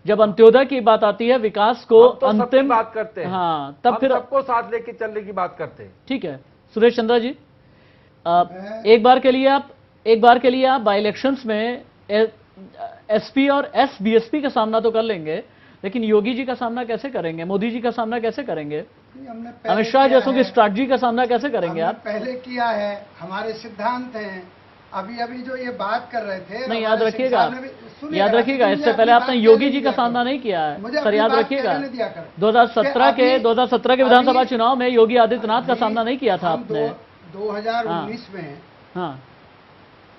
जब अंत्योदय की बात आती है, विकास को अंतिम बात करते हैं, हाँ तब फिर सबको साथ लेके चलने की बात करते हैं। ठीक है सुरेश चंद्रा जी, एक बार के लिए आप बाई इलेक्शंस में एसपी और एसबीएसपी का सामना तो कर लेंगे, लेकिन योगी जी का सामना कैसे करेंगे, मोदी जी का सामना कैसे करेंगे, अमित शाह जैसों की स्ट्रैटेजी का सामना कैसे करेंगे आप? पहले किया है, हमारे सिद्धांत हैं। अभी जो ये बात कर रहे थे, नहीं याद रखिएगा, इससे पहले आपने योगी जी का सामना नहीं किया है सर, याद रखिएगा 2017 के विधानसभा चुनाव में योगी आदित्यनाथ का सामना नहीं किया था आपने। 2019 में हाँ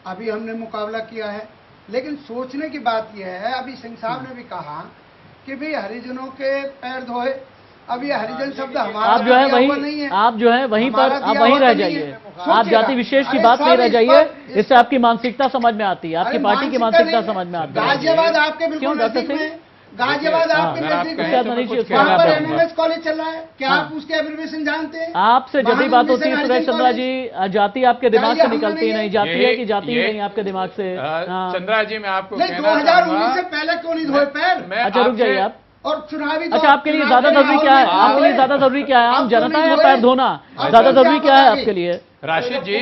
अभी हमने मुकाबला किया है, लेकिन सोचने की बात यह है, अभी सिंह साहब ने भी कहा कि भाई हरिजनों के पैर धोए, अब ये हरिजन शब्द हमारा आप जो है वहीं पर आप वहीं रह जाइए, आप जाति विशेष की बात नहीं रह जाइए, इससे आपकी मानसिकता समझ में आती है, आपकी पार्टी की मानसिकता समझ में आती है। राज्यवाद आपके बिल्कुल नजदीक में, गाजियाबाद आपके नजदीक है, वहाँ पर एमएमएस कॉलेज चल रहा है, क्या आप उसके एब्रिविएशन जानते हैं? आपसे जब भी बात होती है सुरेश चंद्रा जी, जाति आपके दिमाग से निकलती नहीं, जाती है कि जाति नहीं आपके दिमाग से? चंद्रा जी मैं आपको 2019 से पहले क्यों नहीं धोए पैर? अच्छा रुक जाइए आप। और चुनावी अच्छा आपके लिए ज्यादा जरूरी क्या है? आपके लिए ज्यादा जरूरी क्या है? आम जनता है पैर धोना ज्यादा जरूरी क्या है आपके लिए? राशिद जी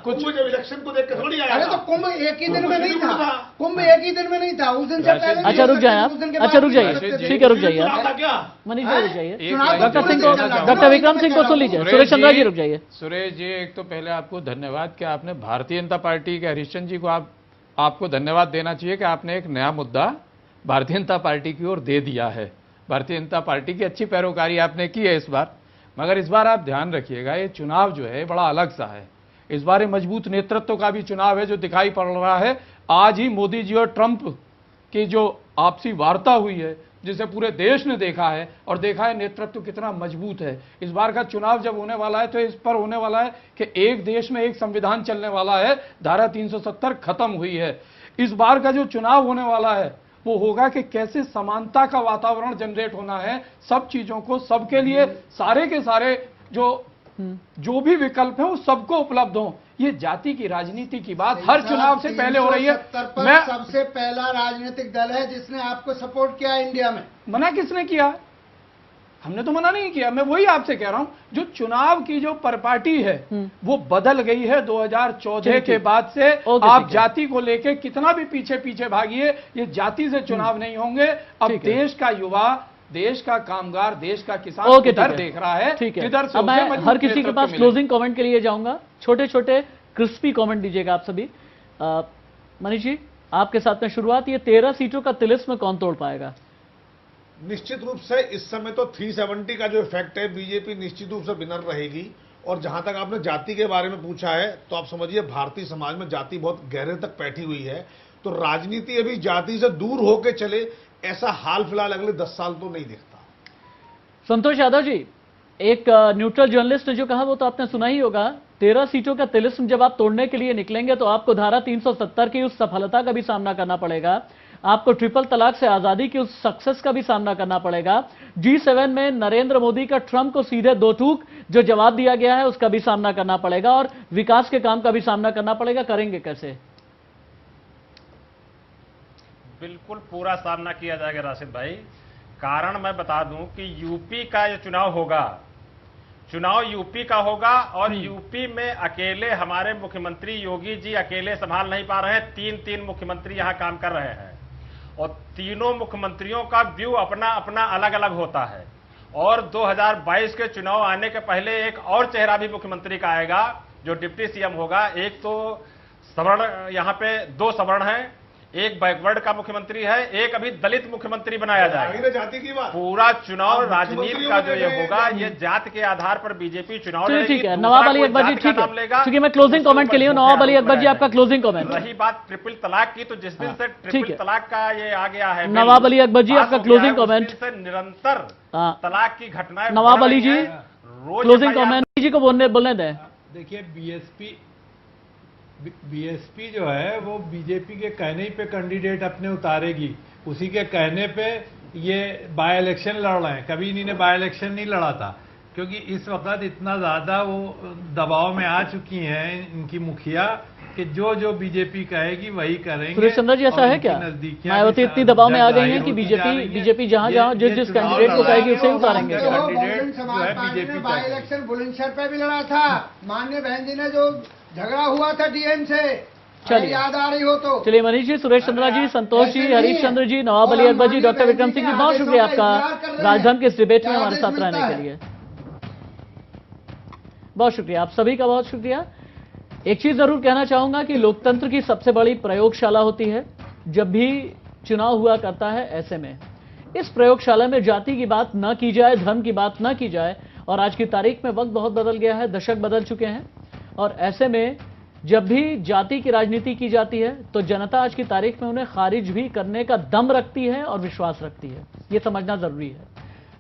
कुछ जब इलेक्शन को देख के थोड़ी आया। अरे तो कुंभ एक ही दिन में नहीं था, कुंभ एक ही दिन में नहीं था, उस दिन से पहले। अच्छा रुक जाए आप, अच्छा रुक जाइए, ठीक है रुक जाइए आप, मनीष जी रुक जाइए, डॉक्टर सिंह को, डॉक्टर विक्रम सिंह को सुन लीजिए, सुरेश चंद्रा जी रुक जाइए। सुरेश जी एक तो पहले आपको धन्यवाद कि आपने भारतीय जनता पार्टी के हरीशचंद्र जी को आपको धन्यवाद देना चाहिए कि आपने एक नया मुद्दा भारतीय जनता पार्टी की ओर दे दिया है। भारतीय जनता पार्टी की अच्छी पैरोकारी आपने की है इस बार, मगर इस बार आप ध्यान रखिएगा ये चुनाव जो है बड़ा अलग सा है। इस बार ये मजबूत नेतृत्व का भी चुनाव है जो दिखाई पड़ रहा है। आज ही मोदी जी और ट्रंप की जो आपसी वार्ता हुई है जिसे पूरे देश ने देखा है और देखा है नेतृत्व कितना मजबूत है। इस बार का चुनाव जब होने वाला है तो इस पर होने वाला है कि एक देश में एक संविधान चलने वाला है, धारा 370 खत्म हुई है। इस बार का जो चुनाव होने वाला है वो होगा कि कैसे समानता का वातावरण जनरेट होना है, सब चीजों को सबके लिए सारे के सारे जो भी विकल्प है वो सबको उपलब्ध हो। ये जाति की राजनीति की बात हर चुनाव से पहले हो रही है। मैं सबसे पहला राजनीतिक दल है जिसने आपको सपोर्ट किया इंडिया में। मना किसने किया? हमने तो मना नहीं किया। मैं वही आपसे कह रहा हूं जो चुनाव की जो परिपाटी है वो बदल गई है 2014 के बाद से। आप जाति को लेके कितना भी पीछे पीछे भागिए, ये जाति से चुनाव नहीं होंगे। अब देश का युवा, देश का कामगार, देश का किसान किधर देख रहा है, किधर से। अब मैं हर किसी के पास क्लोजिंग कमेंट के लिए जाऊंगा। छोटे छोटे क्रिस्पी कमेंट दीजिएगा आप सभी। मनीष जी आपके साथ में शुरुआत, ये 13 सीटों का तिलिस्म कौन तोड़ पाएगा? निश्चित रूप से इस समय तो 370 का जो इफेक्ट है, बीजेपी निश्चित रूप से विनर रहेगी। और जहां तक आपने जाति के बारे में पूछा है तो आप समझिए भारतीय समाज में जाति बहुत गहरे तक बैठी हुई है, तो राजनीति अभी जाति से दूर होकर चले ऐसा हाल फिलहाल अगले 10 साल तो नहीं दिखता। संतोष यादव जी, एक न्यूट्रल जर्नलिस्ट ने जो कहा वो तो आपने सुना ही होगा। 13 सीटों का तिलिस्म जब आप तोड़ने के लिए निकलेंगे तो आपको धारा 370 की उस सफलता का भी सामना करना पड़ेगा, आपको ट्रिपल तलाक से आजादी की उस सक्सेस का भी सामना करना पड़ेगा, G7 में नरेंद्र मोदी का ट्रंप को सीधे दो टूक जो जवाब दिया गया है उसका भी सामना करना पड़ेगा, और विकास के काम का भी सामना करना पड़ेगा। करेंगे कैसे? बिल्कुल पूरा सामना किया जाएगा राशिद भाई। कारण मैं बता दूं कि यूपी का ये चुनाव होगा, चुनाव यूपी का होगा और यूपी में अकेले हमारे मुख्यमंत्री योगी जी अकेले संभाल नहीं पा रहे हैं। 3 मुख्यमंत्री यहां काम कर रहे हैं और तीनों मुख्यमंत्रियों का व्यू अपना अपना अलग अलग होता है। और 2022 के चुनाव आने के पहले एक और चेहरा भी मुख्यमंत्री का आएगा जो डिप्टी सीएम होगा। एक तो सवर्ण, यहाँ पे 2 सवर्ण हैं, एक बैकवर्ड का मुख्यमंत्री है, एक अभी दलित मुख्यमंत्री बनाया जाएगा। जाति की बात, पूरा चुनाव राजनीति का जो ये होगा ये जात के आधार पर बीजेपी चुनाव लड़ेगी। ठीक है नवाब अली अकबर जी, ठीक है क्योंकि मैं क्लोजिंग कमेंट के लिए हूं। नवाब अली अकबर जी आपका क्लोजिंग कमेंट। रही बात ट्रिपल तलाक की, तो जिस दिन से ट्रिपल तलाक का ये आ गया है, नवाब अली अकबर जी आपका क्लोजिंग कमेंट। निरंतर तलाक की घटनाएं नवाब अली जी क्लोजिंग कमेंट जी को बोलने दें। देखिए बीएसपी जो है वो बीजेपी के कहने पे कैंडिडेट अपने उतारेगी, उसी के कहने पे ये बाय इलेक्शन लड़ रहे हैं। कभी इन्होंने बाय इलेक्शन नहीं लड़ा था क्योंकि इस वक्त इतना ज्यादा वो दबाव में आ चुकी हैं इनकी मुखिया कि जो बीजेपी कहेगी वही करेंगे। सुरेश चंद्र जी ऐसा है क्या? मायावती इतनी दबाव में आ गई हैं कि बीजेपी जहां जिस कैंडिडेट को कहेगी उसे उतारेंगे। बीजेपी बाय इलेक्शन बुलंदशहर पे भी लड़ा था, माननीय बहन जी ने जो झगड़ा हुआ था डीएम से, चलिए याद आ रही हो तो। चलिए मनीष जी, सुरेश चंद्रा जी, संतोष जी, हरीश चंद्र जी, नवाब अली अकबर जी, डॉक्टर विक्रम सिंह जी, बहुत शुक्रिया आपका राजधानी के इस डिबेट में हमारे साथ रहने के लिए। बहुत शुक्रिया, आप सभी का बहुत शुक्रिया। एक चीज जरूर कहना चाहूंगा कि लोकतंत्र की सबसे बड़ी प्रयोगशाला होती है जब भी चुनाव हुआ करता है। ऐसे में इस प्रयोगशाला में जाति की बात न की जाए, धर्म की बात न की जाए, और आज की तारीख में वक्त बहुत बदल गया है, दशक बदल चुके हैं, और ऐसे में जब भी जाति की राजनीति की जाती है तो जनता आज की तारीख में उन्हें खारिज भी करने का दम रखती है और विश्वास रखती है। यह समझना जरूरी है।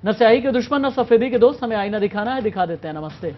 न स्याही के दुश्मन न सफेदी के दोस्त, हमें आईना दिखाना है, दिखा देते हैं। नमस्ते।